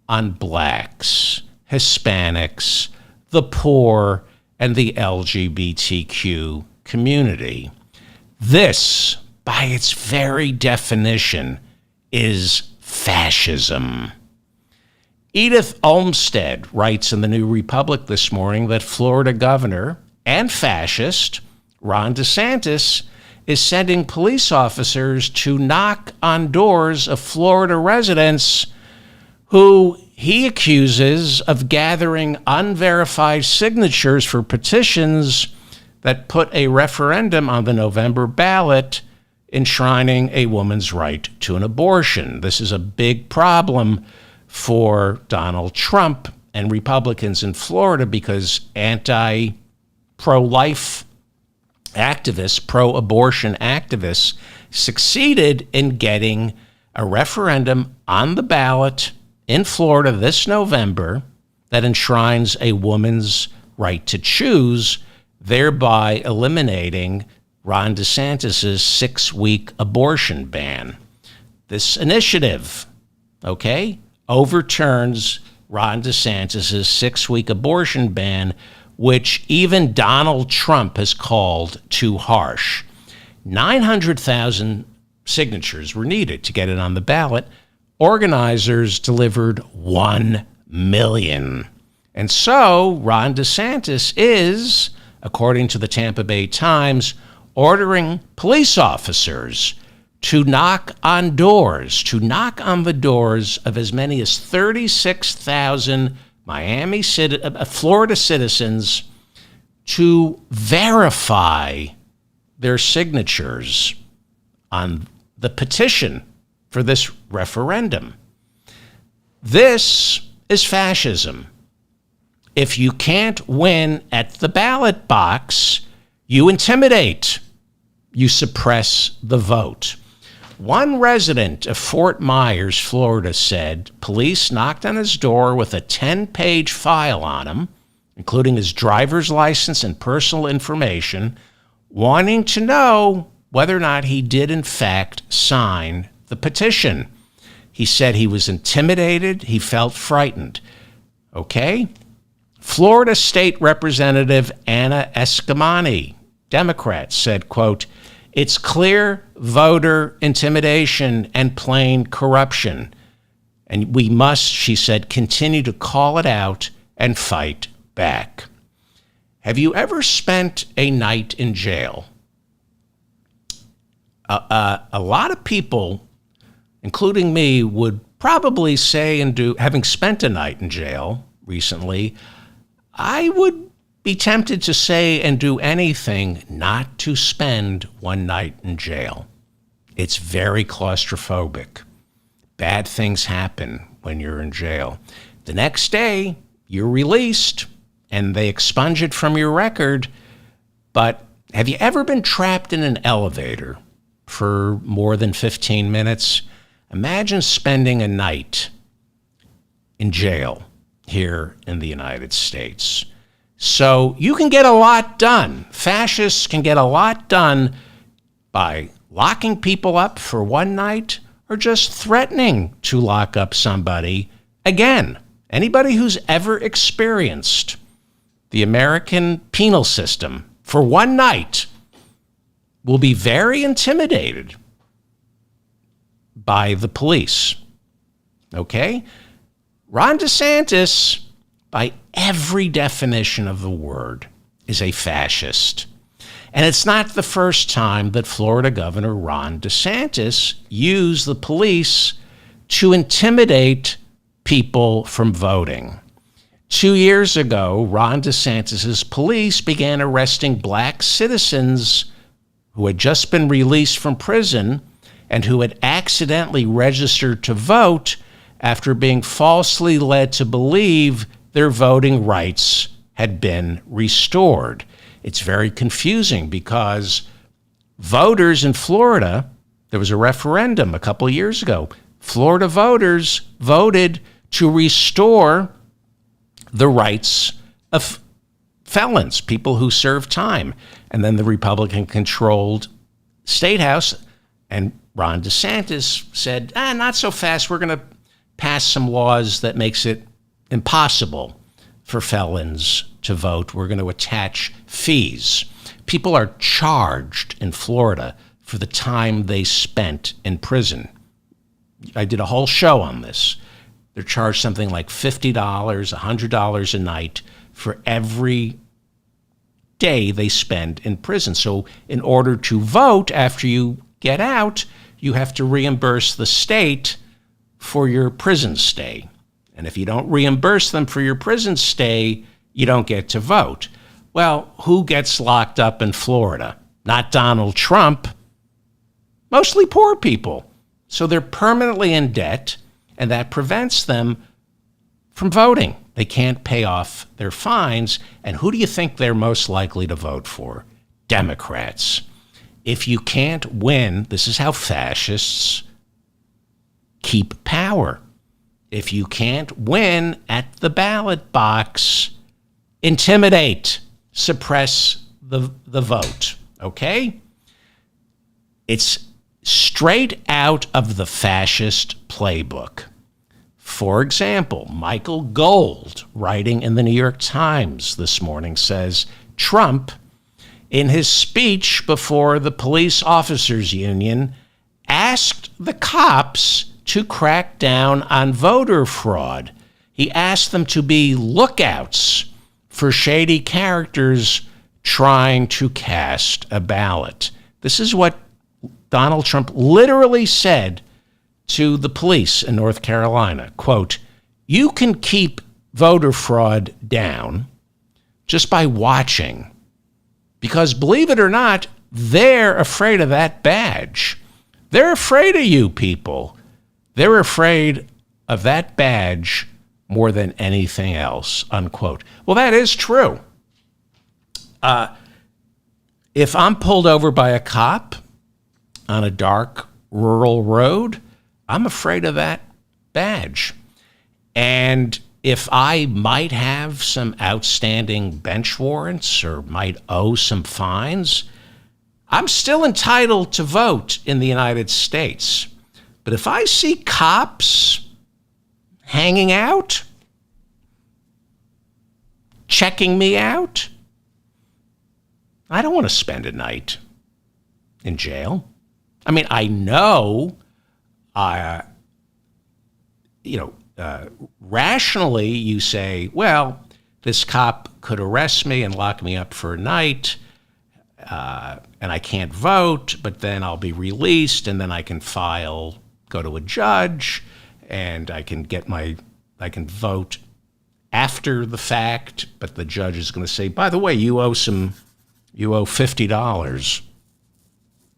on blacks, Hispanics, the poor, and the LGBTQ community. This, by its very definition, is fascism. Edith Olmsted writes in the New Republic this morning that Florida governor and fascist Ron DeSantis is sending police officers to knock on doors of Florida residents who he accuses of gathering unverified signatures for petitions that put a referendum on the November ballot enshrining a woman's right to an abortion. This is a big problem for Donald Trump and Republicans in Florida because pro-life activists, pro-abortion activists succeeded in getting a referendum on the ballot in Florida this November that enshrines a woman's right to choose, thereby eliminating Ron DeSantis' 6-week abortion ban. This initiative, overturns Ron DeSantis' 6-week abortion ban, which even Donald Trump has called too harsh. 900,000 signatures were needed to get it on the ballot. Organizers delivered 1 million. And so Ron DeSantis is, according to the Tampa Bay Times, ordering police officers to knock on the doors of as many as 36,000 Florida citizens to verify their signatures on the petition for this referendum. This is fascism. If you can't win at the ballot box, you intimidate. You suppress the vote. One resident of Fort Myers, Florida, said police knocked on his door with a 10-page file on him, including his driver's license and personal information, wanting to know whether or not he did in fact sign the petition. He said he was intimidated. He felt frightened. Okay? Florida State Representative Anna Escamani, Democrat, said, quote, "It's clear voter intimidation and plain corruption. And we must," she said, "continue to call it out and fight back." Have you ever spent a night in jail? A lot of people, including me, would probably say and do, having spent a night in jail recently, I would be tempted to say and do anything not to spend one night in jail. It's very claustrophobic. Bad things happen when you're in jail. The next day, you're released and they expunge it from your record. But have you ever been trapped in an elevator for more than 15 minutes? Imagine spending a night in jail here in the United States. So you can get a lot done. Fascists can get a lot done by locking people up for one night or just threatening to lock up somebody. Again, anybody who's ever experienced the American penal system for one night will be very intimidated by the police. Okay? Ron DeSantis, by every definition of the word, is a fascist. And it's not the first time that Florida Governor Ron DeSantis used the police to intimidate people from voting. 2 years ago, Ron DeSantis's police began arresting black citizens who had just been released from prison and who had accidentally registered to vote after being falsely led to believe their voting rights had been restored. It's very confusing because voters in Florida, there was a referendum a couple of years ago. Florida voters voted to restore the rights of felons, people who serve time. And then the Republican-controlled state house and Ron DeSantis said, not so fast. We're going to pass some laws that makes it impossible for felons to vote. We're going to attach fees. People are charged in Florida for the time they spent in prison. I did a whole show on this. They're charged something like $50, $100 a night for every day they spend in prison. So in order to vote after you get out, you have to reimburse the state for your prison stay. And if you don't reimburse them for your prison stay, you don't get to vote. Well, who gets locked up in Florida? Not Donald Trump. Mostly poor people. So they're permanently in debt, and that prevents them from voting. They can't pay off their fines. And who do you think they're most likely to vote for? Democrats. If you can't win, this is how fascists keep power. If you can't win at the ballot box, intimidate, suppress the vote. Okay? It's straight out of the fascist playbook. For example, Michael Gold, writing in the New York Times this morning, says Trump, in his speech before the police officers union, asked the cops to crack down on voter fraud. He asked them to be lookouts for shady characters trying to cast a ballot. This is what Donald Trump literally said to the police in North Carolina. Quote, "You can keep voter fraud down just by watching. Because believe it or not, they're afraid of that badge. They're afraid of you people. They're afraid of that badge more than anything else, unquote. Well, that is true. If I'm pulled over by a cop on a dark rural road, I'm afraid of that badge. And if I might have some outstanding bench warrants or might owe some fines, I'm still entitled to vote in the United States. But if I see cops hanging out, checking me out, I don't want to spend a night in jail. I mean, I know, rationally you say, well, this cop could arrest me and lock me up for a night, and I can't vote, but then I'll be released, and then I can go to a judge, and I can vote after the fact, but the judge is going to say, by the way, you owe $50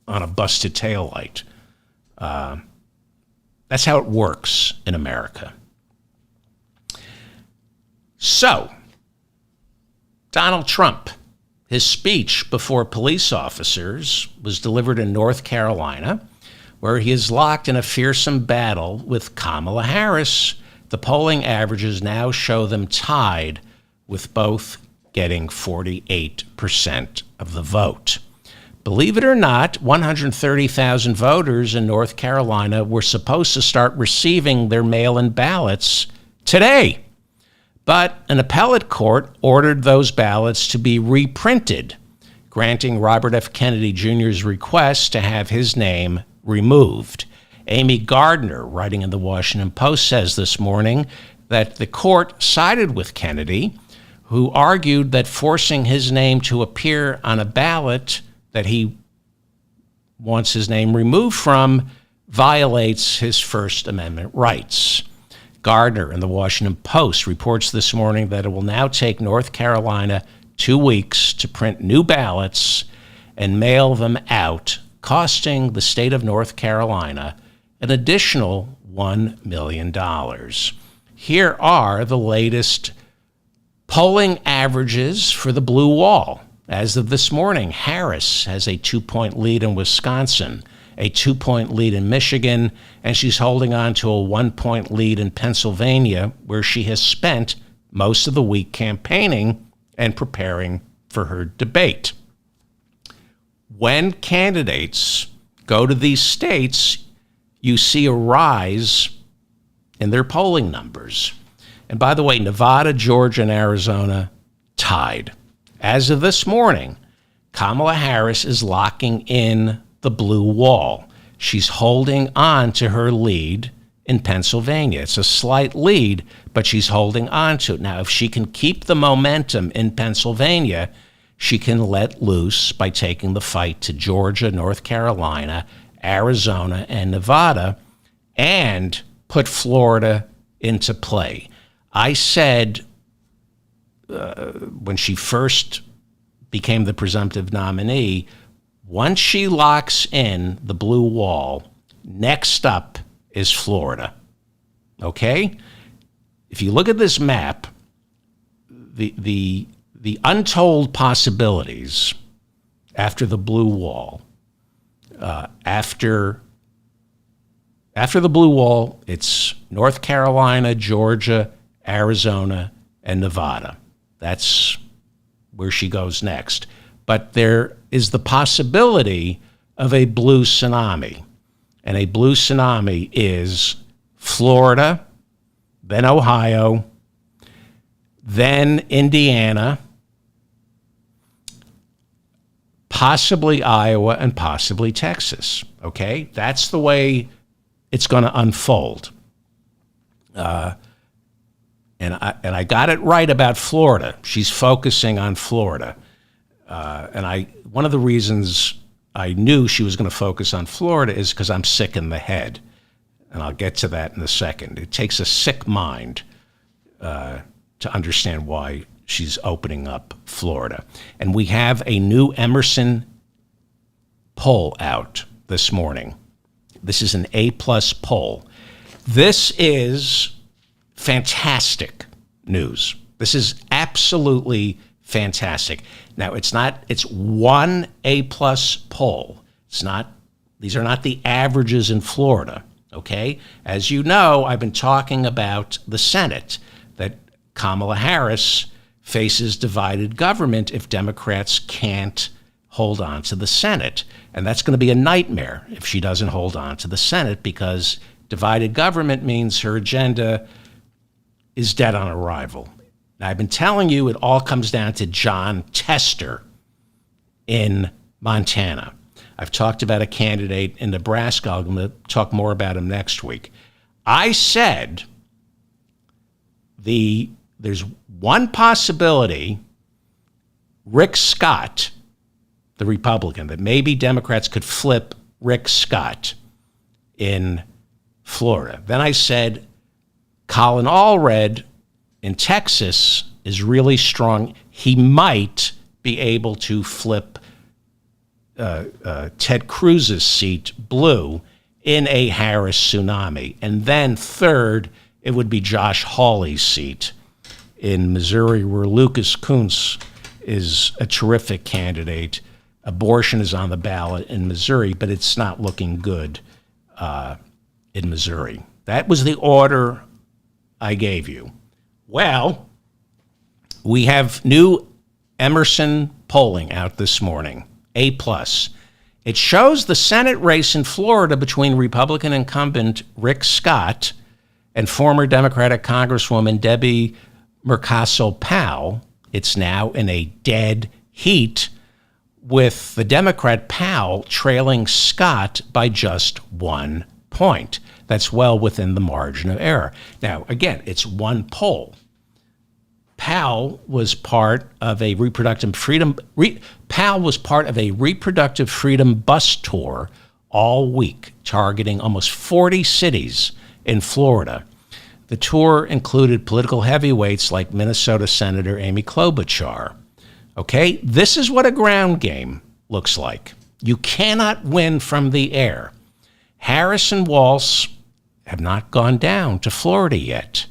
on a busted taillight. That's how it works in America. So, Donald Trump, his speech before police officers was delivered in North Carolina, where he is locked in a fearsome battle with Kamala Harris. The polling averages now show them tied, with both getting 48% of the vote. Believe it or not, 130,000 voters in North Carolina were supposed to start receiving their mail-in ballots today. But an appellate court ordered those ballots to be reprinted, granting Robert F. Kennedy Jr.'s request to have his name removed. Amy Gardner, writing in the Washington Post, says this morning that the court sided with Kennedy, who argued that forcing his name to appear on a ballot that he wants his name removed from violates his First Amendment rights. Gardner in the Washington Post reports this morning that it will now take North Carolina 2 weeks to print new ballots and mail them out, costing the state of North Carolina an additional $1 million. Here are the latest polling averages for the blue wall. As of this morning, Harris has a 2-point lead in Wisconsin, a 2-point lead in Michigan, and she's holding on to a 1-point lead in Pennsylvania, where she has spent most of the week campaigning and preparing for her debate. When candidates go to these states, you see a rise in their polling numbers. And by the way, Nevada, Georgia, and Arizona tied. As of this morning, Kamala Harris is locking in the blue wall. She's holding on to her lead in Pennsylvania. It's a slight lead, but she's holding on to it. Now, if she can keep the momentum in Pennsylvania, she can let loose by taking the fight to Georgia, North Carolina, Arizona, and Nevada, and put Florida into play. I said when she first became the presumptive nominee, once she locks in the blue wall, next up is Florida. Okay? If you look at this map, the untold possibilities after the blue wall, after the blue wall, it's North Carolina, Georgia, Arizona, and Nevada. That's where she goes next. But there is the possibility of a blue tsunami. And a blue tsunami is Florida, then Ohio, then Indiana, possibly Iowa, and possibly Texas. Okay? That's the way it's going to unfold. And I got it right about Florida. She's focusing on Florida. One of the reasons I knew she was going to focus on Florida is because I'm sick in the head. And I'll get to that in a second. It takes a sick mind to understand why she's opening up Florida. And we have a new Emerson poll out this morning. This is an A+ poll. This is fantastic news. This is absolutely fantastic. Now, it's one A-plus poll. These are not the averages in Florida, okay? As you know, I've been talking about the Senate, that Kamala Harris faces divided government if Democrats can't hold on to the Senate. And that's going to be a nightmare if she doesn't hold on to the Senate, because divided government means her agenda is dead on arrival. Now, I've been telling you it all comes down to Jon Tester in Montana. I've talked about a candidate in Nebraska. I'm going to talk more about him next week. I said there's one possibility Rick Scott, the Republican, that maybe Democrats could flip Rick Scott in Florida. Then I said Colin Allred in Texas is really strong. He might be able to flip Ted Cruz's seat blue in a Harris tsunami. And then third, it would be Josh Hawley's seat in Missouri, where Lucas Kunce is a terrific candidate. Abortion is on the ballot in Missouri, but it's not looking good in Missouri. That was the order I gave you. Well, we have new Emerson polling out this morning, A+. It shows the Senate race in Florida between Republican incumbent Rick Scott and former Democratic Congresswoman Debbie Murcaso-Powell. It's now in a dead heat, with the Democrat Powell trailing Scott by just 1 point. That's well within the margin of error. Now, again, it's one poll. Powell was part of a reproductive freedom bus tour all week, targeting almost 40 cities in Florida. The tour included political heavyweights like Minnesota Senator Amy Klobuchar. Okay, this is what a ground game looks like. You cannot win from the air. Harris and Walz have not gone down to Florida yet,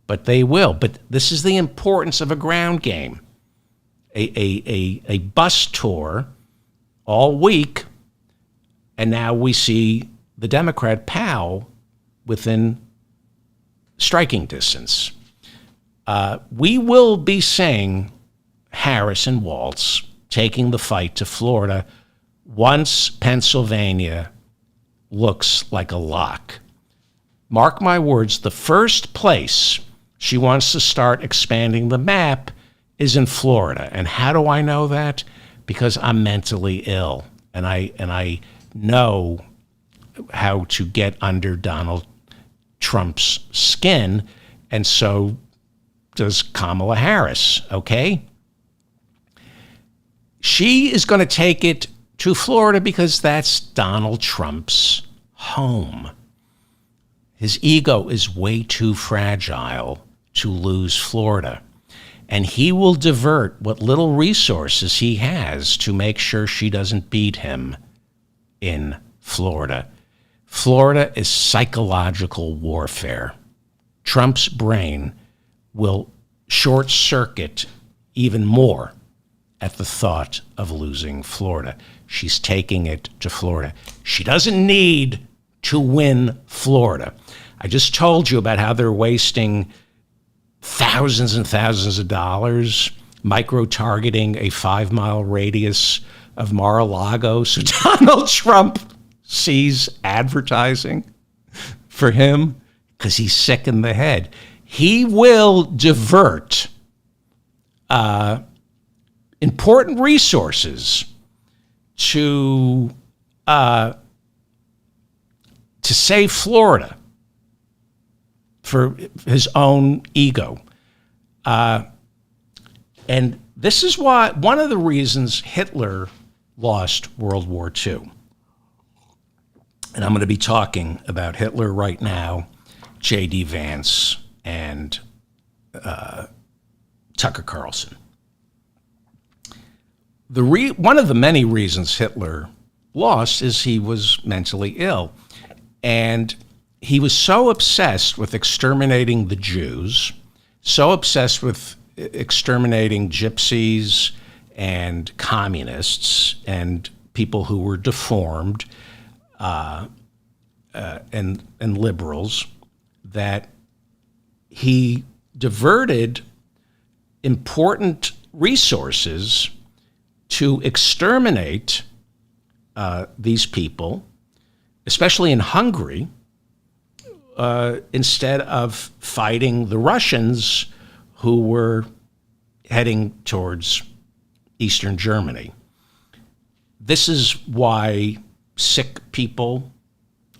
but they will. But this is the importance of a ground game. A bus tour all week, and now we see the Democrat Powell within striking distance. We will be seeing Harris and Walz taking the fight to Florida once Pennsylvania looks like a lock. Mark my words, the first place she wants to start expanding the map is in Florida. And how do I know that? Because I'm mentally ill, and I know how to get under Donald Trump's skin, and so does Kamala Harris, okay? She is going to take it to Florida because that's Donald Trump's home. His ego is way too fragile to lose Florida. And he will divert what little resources he has to make sure she doesn't beat him in Florida. Florida is psychological warfare. Trump's brain will short circuit even more at the thought of losing Florida. She's taking it to Florida. She doesn't need to win Florida. I just told you about how they're wasting thousands and thousands of dollars micro-targeting a 5-mile radius of Mar-a-Lago so Donald Trump sees advertising for him because he's sick in the head. He will divert important resources to save Florida for his own ego. And this is why one of the reasons Hitler lost World War II. And I'm going to be talking about Hitler right now, J.D. Vance, and Tucker Carlson. One of the many reasons Hitler lost is he was mentally ill. And he was so obsessed with exterminating the Jews, so obsessed with exterminating gypsies and communists and people who were deformed and liberals, that he diverted important resources to exterminate these people, especially in Hungary, instead of fighting the Russians who were heading towards Eastern Germany. This is why sick people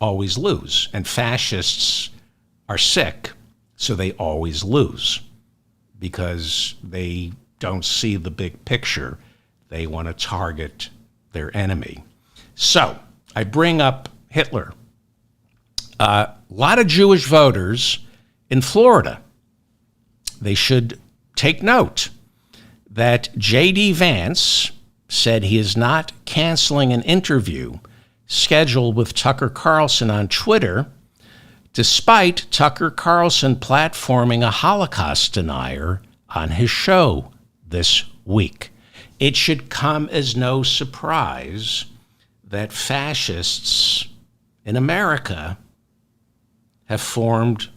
always lose, and fascists are sick, so they always lose, because they don't see the big picture. They want to target their enemy. So I bring up Hitler. A lot of Jewish voters in Florida, they should take note that J.D. Vance said he is not canceling an interview scheduled with Tucker Carlson on Twitter, despite Tucker Carlson platforming a Holocaust denier on his show this week. It should come as no surprise that fascists in America have formed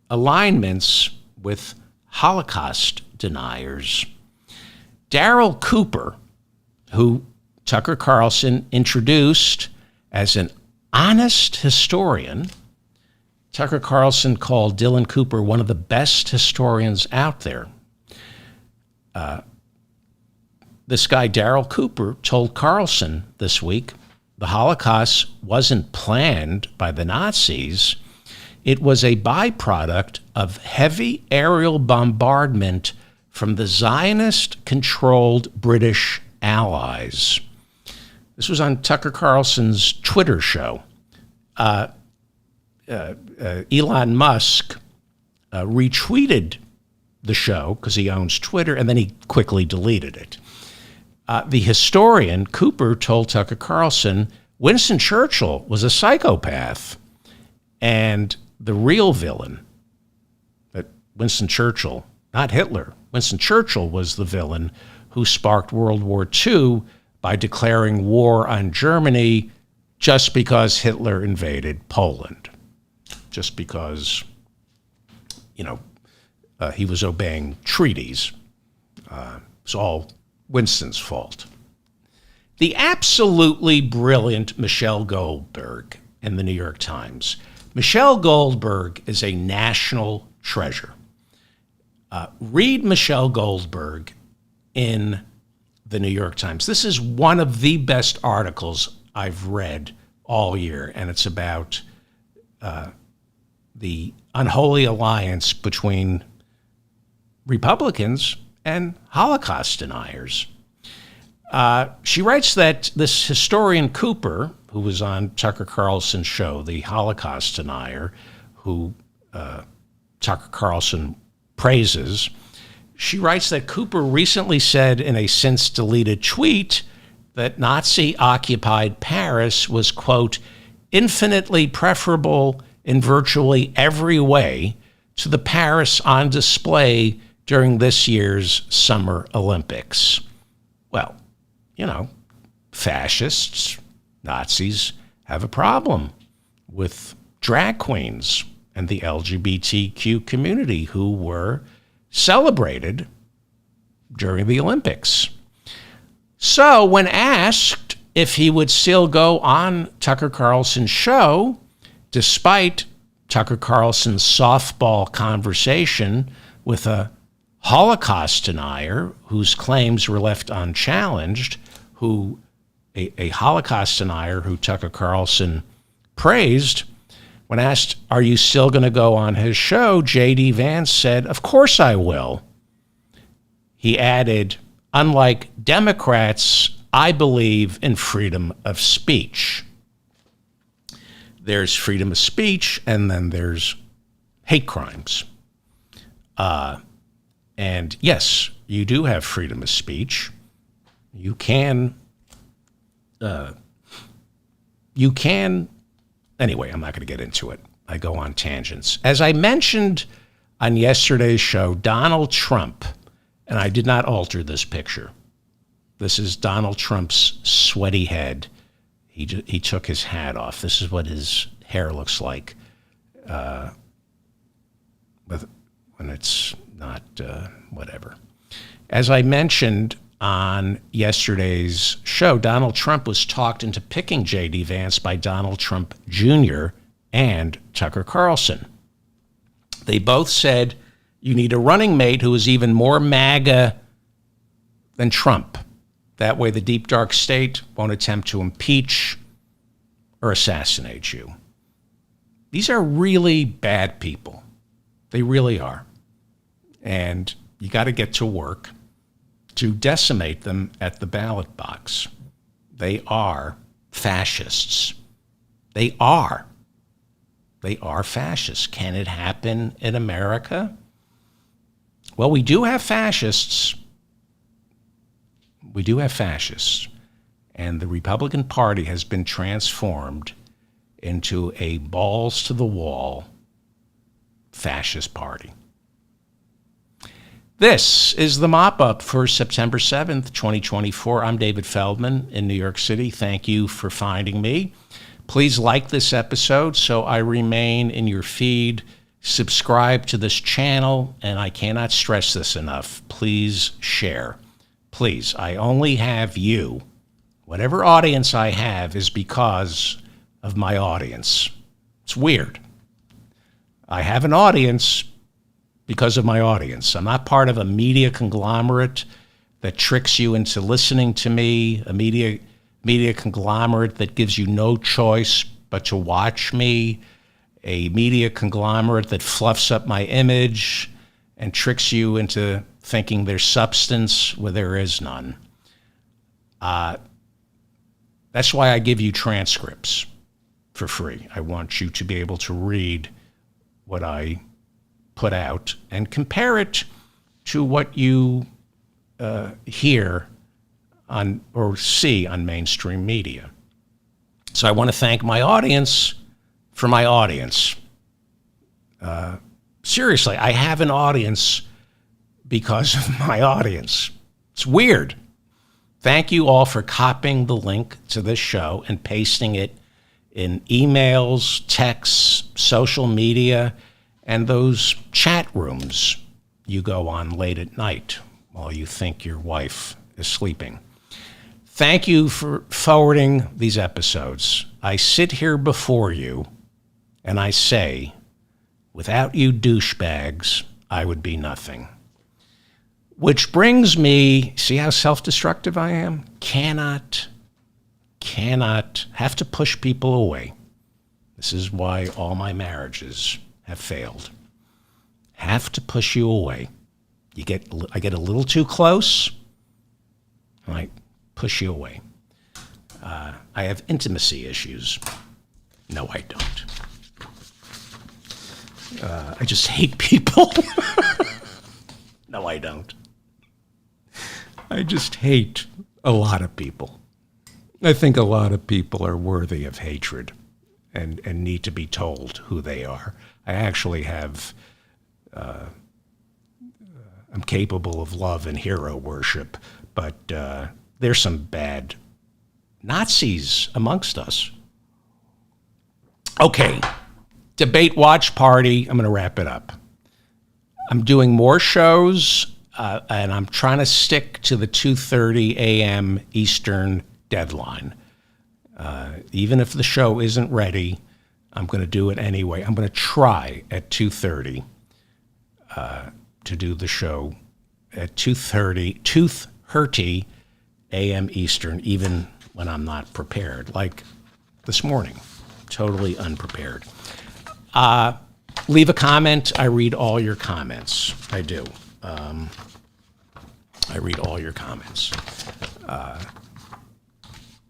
alignments with Holocaust deniers. Darryl Cooper, who Tucker Carlson introduced as an honest historian. Tucker Carlson called Dylan Cooper one of the best historians out there. This guy, Darryl Cooper, told Carlson this week the Holocaust wasn't planned by the Nazis. It was a byproduct of heavy aerial bombardment from the Zionist-controlled British allies. This was on Tucker Carlson's Twitter show. Elon Musk retweeted the show because he owns Twitter, and then he quickly deleted it. The historian Cooper told Tucker Carlson Winston Churchill was a psychopath, and the real villain, that Winston Churchill, not Hitler, Winston Churchill was the villain who sparked World War II by declaring war on Germany just because Hitler invaded Poland, just because, he was obeying treaties. It's all Winston's fault. The absolutely brilliant Michelle Goldberg in the New York Times. Michelle Goldberg is a national treasure. Read Michelle Goldberg in the New York Times. This is one of the best articles I've read all year, and it's about the unholy alliance between Republicans and Holocaust deniers. She writes that this historian Cooper, who was on Tucker Carlson's show, the Holocaust denier, who Tucker Carlson praises, she writes that Cooper recently said in a since deleted tweet that Nazi-occupied Paris was, quote, infinitely preferable in virtually every way to the Paris on display during this year's Summer Olympics. Well, fascists, Nazis have a problem with drag queens and the LGBTQ community who were celebrated during the Olympics. So when asked if he would still go on Tucker Carlson's show, despite Tucker Carlson's softball conversation with a Holocaust denier whose claims were left unchallenged, a Holocaust denier who Tucker Carlson praised, when asked, are you still going to go on his show, J.D. Vance said, of course I will. He added, unlike Democrats, I believe in freedom of speech. There's freedom of speech, and then there's hate crimes. And yes, you do have freedom of speech. You can, anyway, I'm not going to get into it. I go on tangents. As I mentioned on yesterday's show, Donald Trump, and I did not alter this picture. This is Donald Trump's sweaty head. He took his hat off. This is what his hair looks like when it's not whatever. As I mentioned on yesterday's show, Donald Trump was talked into picking J.D. Vance by Donald Trump Jr. and Tucker Carlson. They both said you need a running mate who is even more MAGA than Trump. That way the deep, dark state won't attempt to impeach or assassinate you. These are really bad people. They really are. And you got to get to work to decimate them at the ballot box. They are fascists. They are. They are fascists. Can it happen in America? Well, we do have fascists. We do have fascists. And the Republican Party has been transformed into a balls-to-the-wall fascist party. This is the mop-up for September 7th, 2024. I'm David Feldman in New York City. Thank you for finding me. Please like this episode so I remain in your feed. Subscribe to this channel, and I cannot stress this enough. Please share. Please, I only have you. Whatever audience I have is because of my audience. It's weird. I have an audience because of my audience. I'm not part of a media conglomerate that tricks you into listening to me, a media conglomerate that gives you no choice but to watch me, a media conglomerate that fluffs up my image and tricks you into thinking there's substance where there is none. That's why I give you transcripts for free. I want you to be able to read what I put out and compare it to what you hear on or see on mainstream media. So I want to thank my audience for my audience. Seriously, I have an audience because of my audience. It's weird. Thank you all for copying the link to this show and pasting it in emails, texts, social media, and those chat rooms you go on late at night while you think your wife is sleeping. Thank you for forwarding these episodes. I sit here before you and I say, without you douchebags, I would be nothing. Which brings me, see how self-destructive I am? Cannot have to push people away. This is why all my marriages have failed. Have to push you away. I get a little too close, and I push you away. I have intimacy issues. No, I don't. I just hate people. No, I don't. I just hate a lot of people. I think a lot of people are worthy of hatred and need to be told who they are. I actually have, I'm capable of love and hero worship, but there's some bad Nazis amongst us. Okay, debate watch party. I'm going to wrap it up. I'm doing more shows, and I'm trying to stick to the 2:30 a.m. Eastern deadline. Even if the show isn't ready, I'm going to do it anyway. I'm going to try at 2:30 to do the show at 2:30 a.m. Eastern, even when I'm not prepared, like this morning, totally unprepared. Leave a comment. I read all your comments. I do. I read all your comments.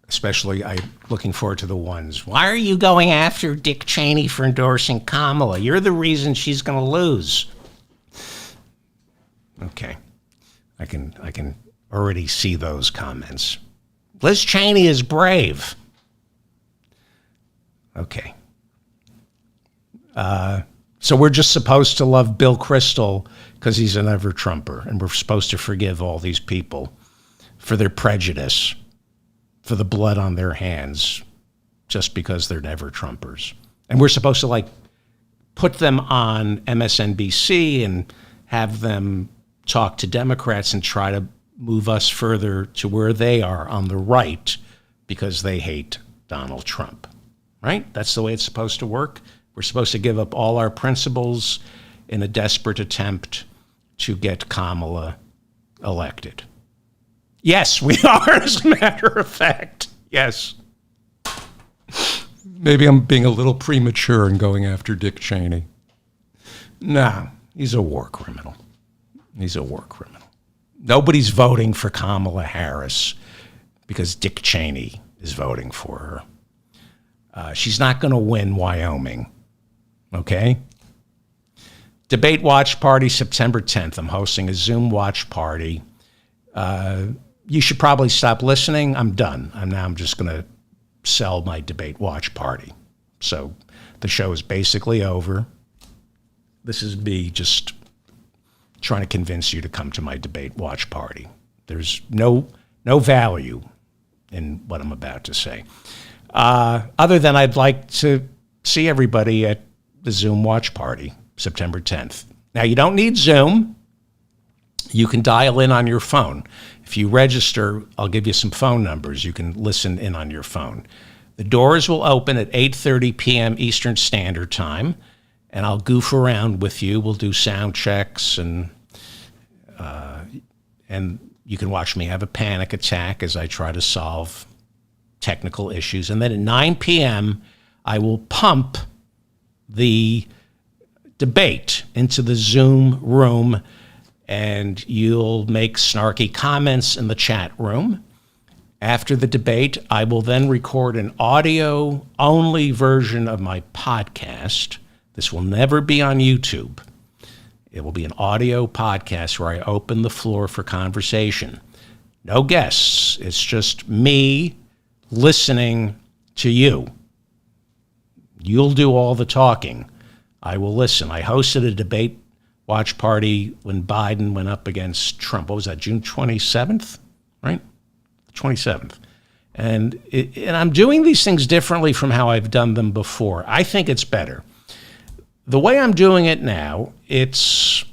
Especially, I'm looking forward to the ones. Why are you going after Dick Cheney for endorsing Kamala? You're the reason she's going to lose. Okay. I can already see those comments. Liz Cheney is brave. Okay. So we're just supposed to love Bill Kristol because he's an ever-Trumper, and we're supposed to forgive all these people for their prejudice, for the blood on their hands, just because they're never-Trumpers. And we're supposed to, put them on MSNBC and have them talk to Democrats and try to move us further to where they are on the right because they hate Donald Trump, right? That's the way it's supposed to work. We're supposed to give up all our principles in a desperate attempt to get Kamala elected. Yes, we are, as a matter of fact. Yes. Maybe I'm being a little premature in going after Dick Cheney. No, he's a war criminal. He's a war criminal. Nobody's voting for Kamala Harris because Dick Cheney is voting for her. She's not going to win Wyoming. Okay? Debate Watch Party, September 10th. I'm hosting a Zoom watch party. You should probably stop listening. I'm done. I'm just going to sell my Debate Watch Party. So the show is basically over. This is me just trying to convince you to come to my Debate Watch Party. There's no value in what I'm about to say. Other than I'd like to see everybody at the Zoom watch party, September 10th. Now, you don't need Zoom. You can dial in on your phone. If you register, I'll give you some phone numbers. You can listen in on your phone. The doors will open at 8:30 p.m. Eastern Standard Time, and I'll goof around with you. We'll do sound checks, and you can watch me have a panic attack as I try to solve technical issues. And then at 9 p.m., I will pump the debate into the Zoom room, and you'll make snarky comments in the chat room. After the debate, I will then record an audio-only version of my podcast. This will never be on YouTube. It will be an audio podcast where I open the floor for conversation. No guests. It's just me listening to you. You'll do all the talking. I will listen. I hosted a debate watch party when Biden went up against Trump. What was that, June 27th, right? 27th. And I'm doing these things differently from how I've done them before. I think it's better. The way I'm doing it now, it's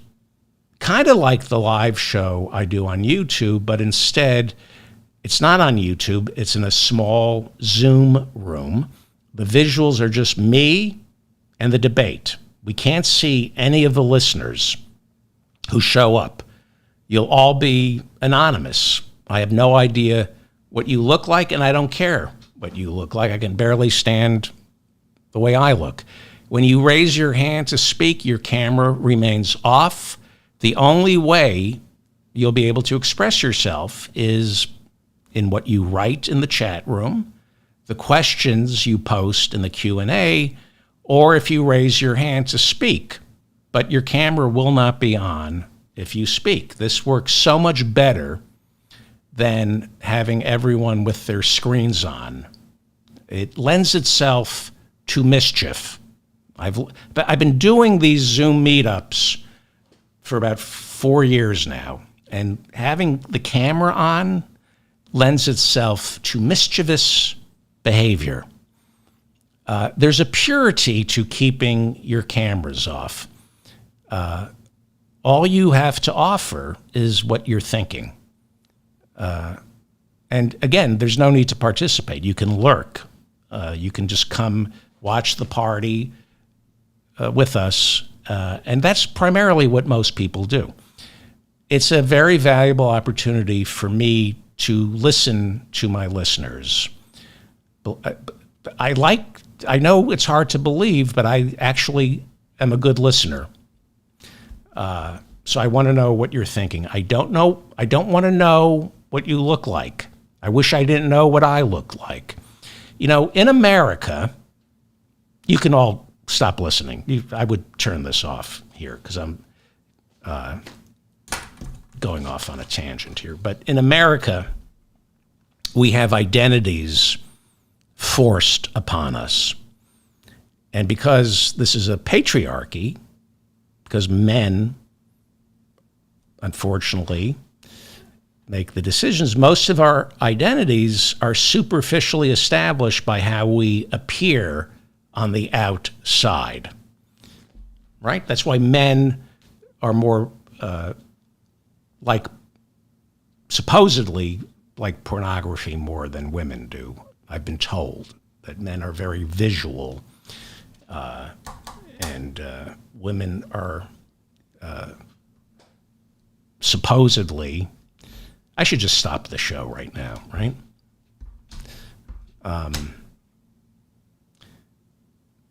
kind of like the live show I do on YouTube, but instead, it's not on YouTube. It's in a small Zoom room. The visuals are just me and the debate. We can't see any of the listeners who show up. You'll all be anonymous. I have no idea what you look like, and I don't care what you look like. I can barely stand the way I look. When you raise your hand to speak, your camera remains off. The only way you'll be able to express yourself is in what you write in the chat room, the questions you post in the Q&A, or if you raise your hand to speak. But your camera will not be on if you speak. This works so much better than having everyone with their screens on. It lends itself to mischief. I've been doing these Zoom meetups for about 4 years now, and having the camera on lends itself to mischievous behavior. There's a purity to keeping your cameras off. All you have to offer is what you're thinking. And again, there's no need to participate. You can lurk. You can just come watch the party with us. And that's primarily what most people do. It's a very valuable opportunity for me to listen to my listeners. I know it's hard to believe, but I actually am a good listener. So I want to know what you're thinking. I don't want to know what you look like. I wish I didn't know what I look like. You know, in America, you can all stop listening. I would turn this off here because I'm going off on a tangent here. But in America, we have identities forced upon us. And because this is a patriarchy, because men, unfortunately, make the decisions, most of our identities are superficially established by how we appear on the outside, right? That's why men are more supposedly like pornography more than women do. I've been told that men are very visual, and women are supposedly. I should just stop the show right now, right?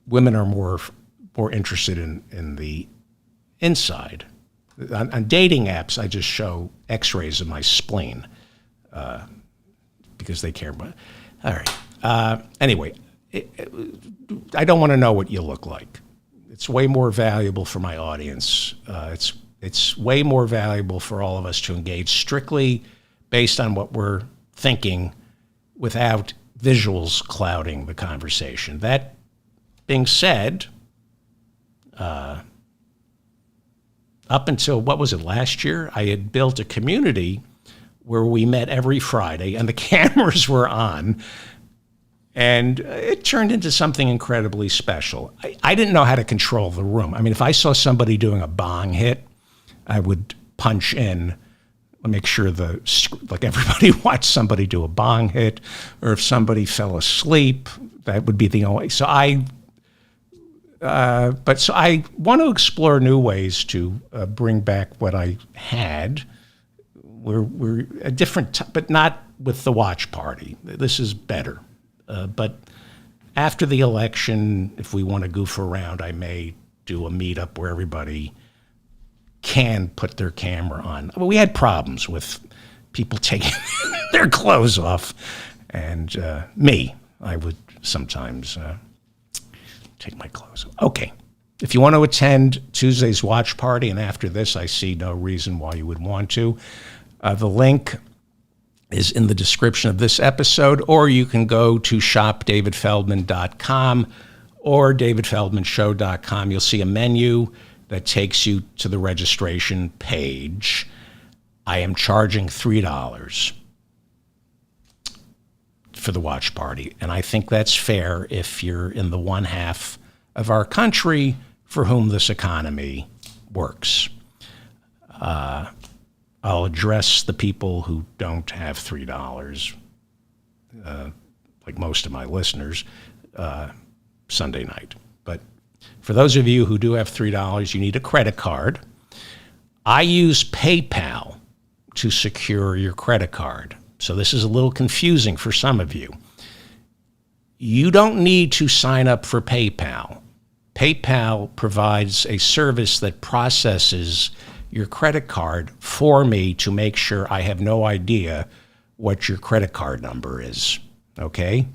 Women are more interested in the inside. On dating apps, I just show X-rays of my spleen because they care about. All right. Anyway, I don't want to know what you look like. It's way more valuable for my audience. It's way more valuable for all of us to engage strictly based on what we're thinking without visuals clouding the conversation. That being said, up until, what was it, last year, I had built a community where we met every Friday and the cameras were on, and it turned into something incredibly special. I didn't know how to control the room. I mean, if I saw somebody doing a bong hit, I would punch in, make sure like everybody watched somebody do a bong hit, or if somebody fell asleep, that would be the only. So I want to explore new ways to bring back what I had. We're a different, but not with the watch party. This is better. But after the election, if we want to goof around, I may do a meetup where everybody can put their camera on. Well, we had problems with people taking their clothes off, and I would sometimes take my clothes off. Okay. If you want to attend Tuesday's watch party, and after this, I see no reason why you would want to. The link is in the description of this episode, or you can go to shopdavidfeldman.com or davidfeldmanshow.com. You'll see a menu that takes you to the registration page. I am charging $3 for the watch party, and I think that's fair if you're in the one half of our country for whom this economy works. I'll address the people who don't have $3, like most of my listeners, Sunday night. But for those of you who do have $3, you need a credit card. I use PayPal to secure your credit card. So this is a little confusing for some of you. You don't need to sign up for PayPal. PayPal provides a service that processes your credit card for me to make sure I have no idea what your credit card number is, okay?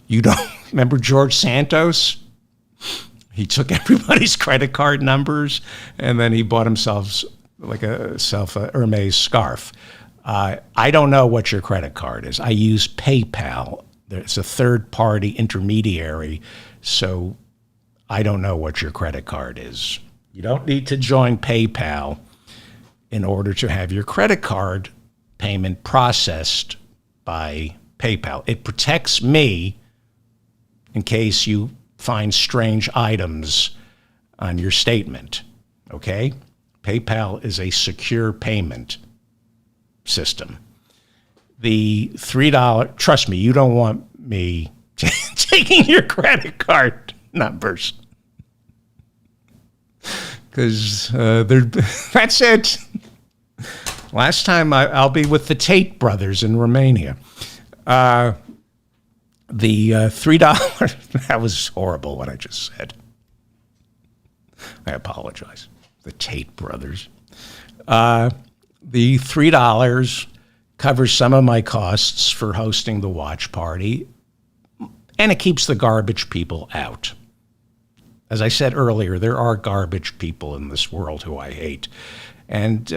You don't remember George Santos? He took everybody's credit card numbers, and then he bought himself a Hermes scarf. I don't know what your credit card is. I use PayPal. It's a third-party intermediary, so I don't know what your credit card is. You don't need to join PayPal in order to have your credit card payment processed by PayPal. It protects me in case you find strange items on your statement, okay? PayPal is a secure payment system. The $3, trust me, you don't want me taking your credit card numbers. Because that's it. Last time I'll be with the Tate brothers in Romania. The $3, that was horrible what I just said. I apologize. The Tate brothers. The $3 covers some of my costs for hosting the watch party, and it keeps the garbage people out. As I said earlier, there are garbage people in this world who I hate. And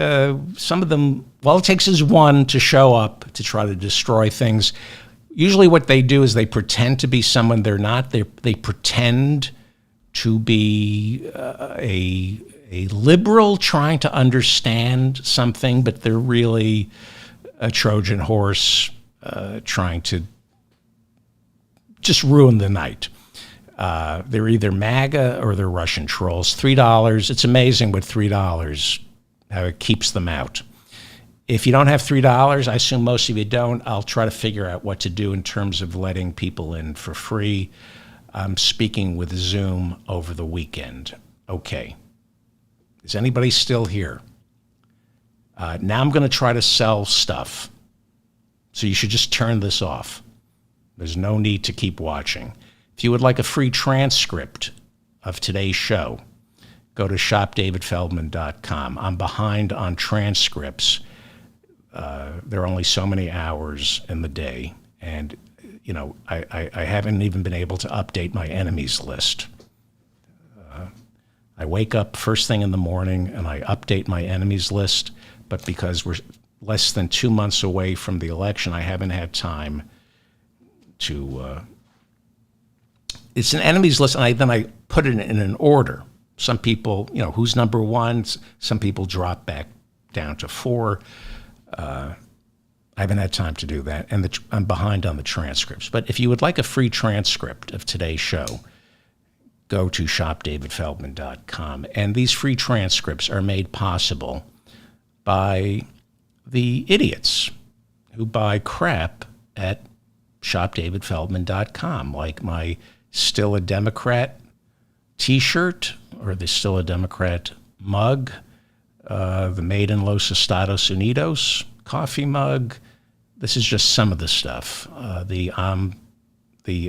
some of them, all it takes is one to show up to try to destroy things. Usually what they do is they pretend to be someone they're not. They pretend to be a liberal trying to understand something, but they're really a Trojan horse trying to just ruin the night. They're either MAGA or they're Russian trolls. $3, it's amazing with $3, how it keeps them out. If you don't have $3, I assume most of you don't, I'll try to figure out what to do in terms of letting people in for free. I'm speaking with Zoom over the weekend. Okay. Is anybody still here? Now I'm going to try to sell stuff. So you should just turn this off. There's no need to keep watching. If you would like a free transcript of today's show, go to shopdavidfeldman.com. I'm behind on transcripts. There are only so many hours in the day. And, you know, I haven't even been able to update my enemies list. I wake up first thing in the morning and I update my enemies list. But because we're less than 2 months away from the election, I haven't had time to... it's an enemies list, and then I put it in an order. Some people, you know, who's number one? Some people drop back down to 4. I haven't had time to do that, and I'm behind on the transcripts. But if you would like a free transcript of today's show, go to shopdavidfeldman.com. And these free transcripts are made possible by the idiots who buy crap at shopdavidfeldman.com, like my Still a Democrat t-shirt or the Still a Democrat mug, the Made in Los Estados Unidos coffee mug. This is just some of the stuff. The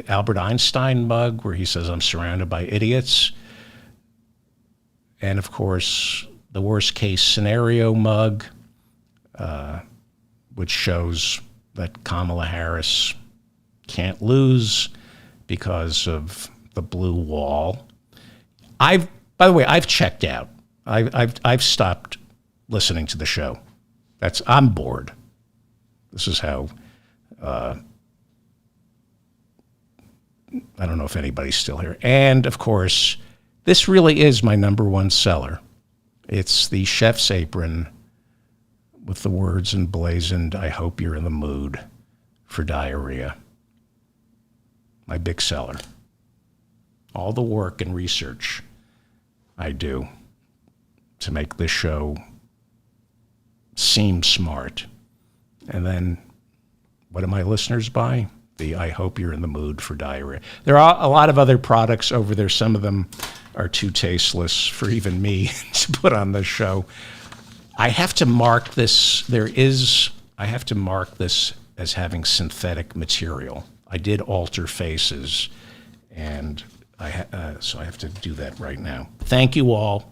Albert Einstein mug where he says, I'm surrounded by idiots. And, of course, the worst case scenario mug, which shows that Kamala Harris can't lose because of the blue wall. By the way, I've checked out. I've stopped listening to the show. I'm bored. This is how, I don't know if anybody's still here. And of course, this really is my number one seller. It's the chef's apron with the words emblazoned, I hope you're in the mood for diarrhea. My big seller. All the work and research I do to make this show seem smart. And then what do my listeners buy? The I hope you're in the mood for diarrhea. There are a lot of other products over there. Some of them are too tasteless for even me to put on this show. I have to mark this. I have to mark this as having synthetic material. I did alter faces, and so I have to do that right now. Thank you all.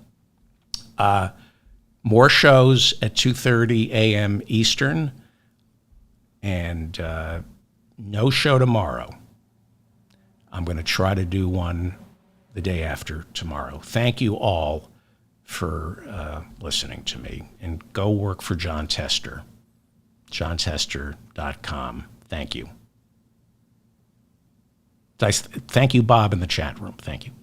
More shows at 2:30 a.m. Eastern, and no show tomorrow. I'm going to try to do one the day after tomorrow. Thank you all for listening to me, and go work for John Tester, johntester.com. Thank you. Thank you, Bob, in the chat room. Thank you.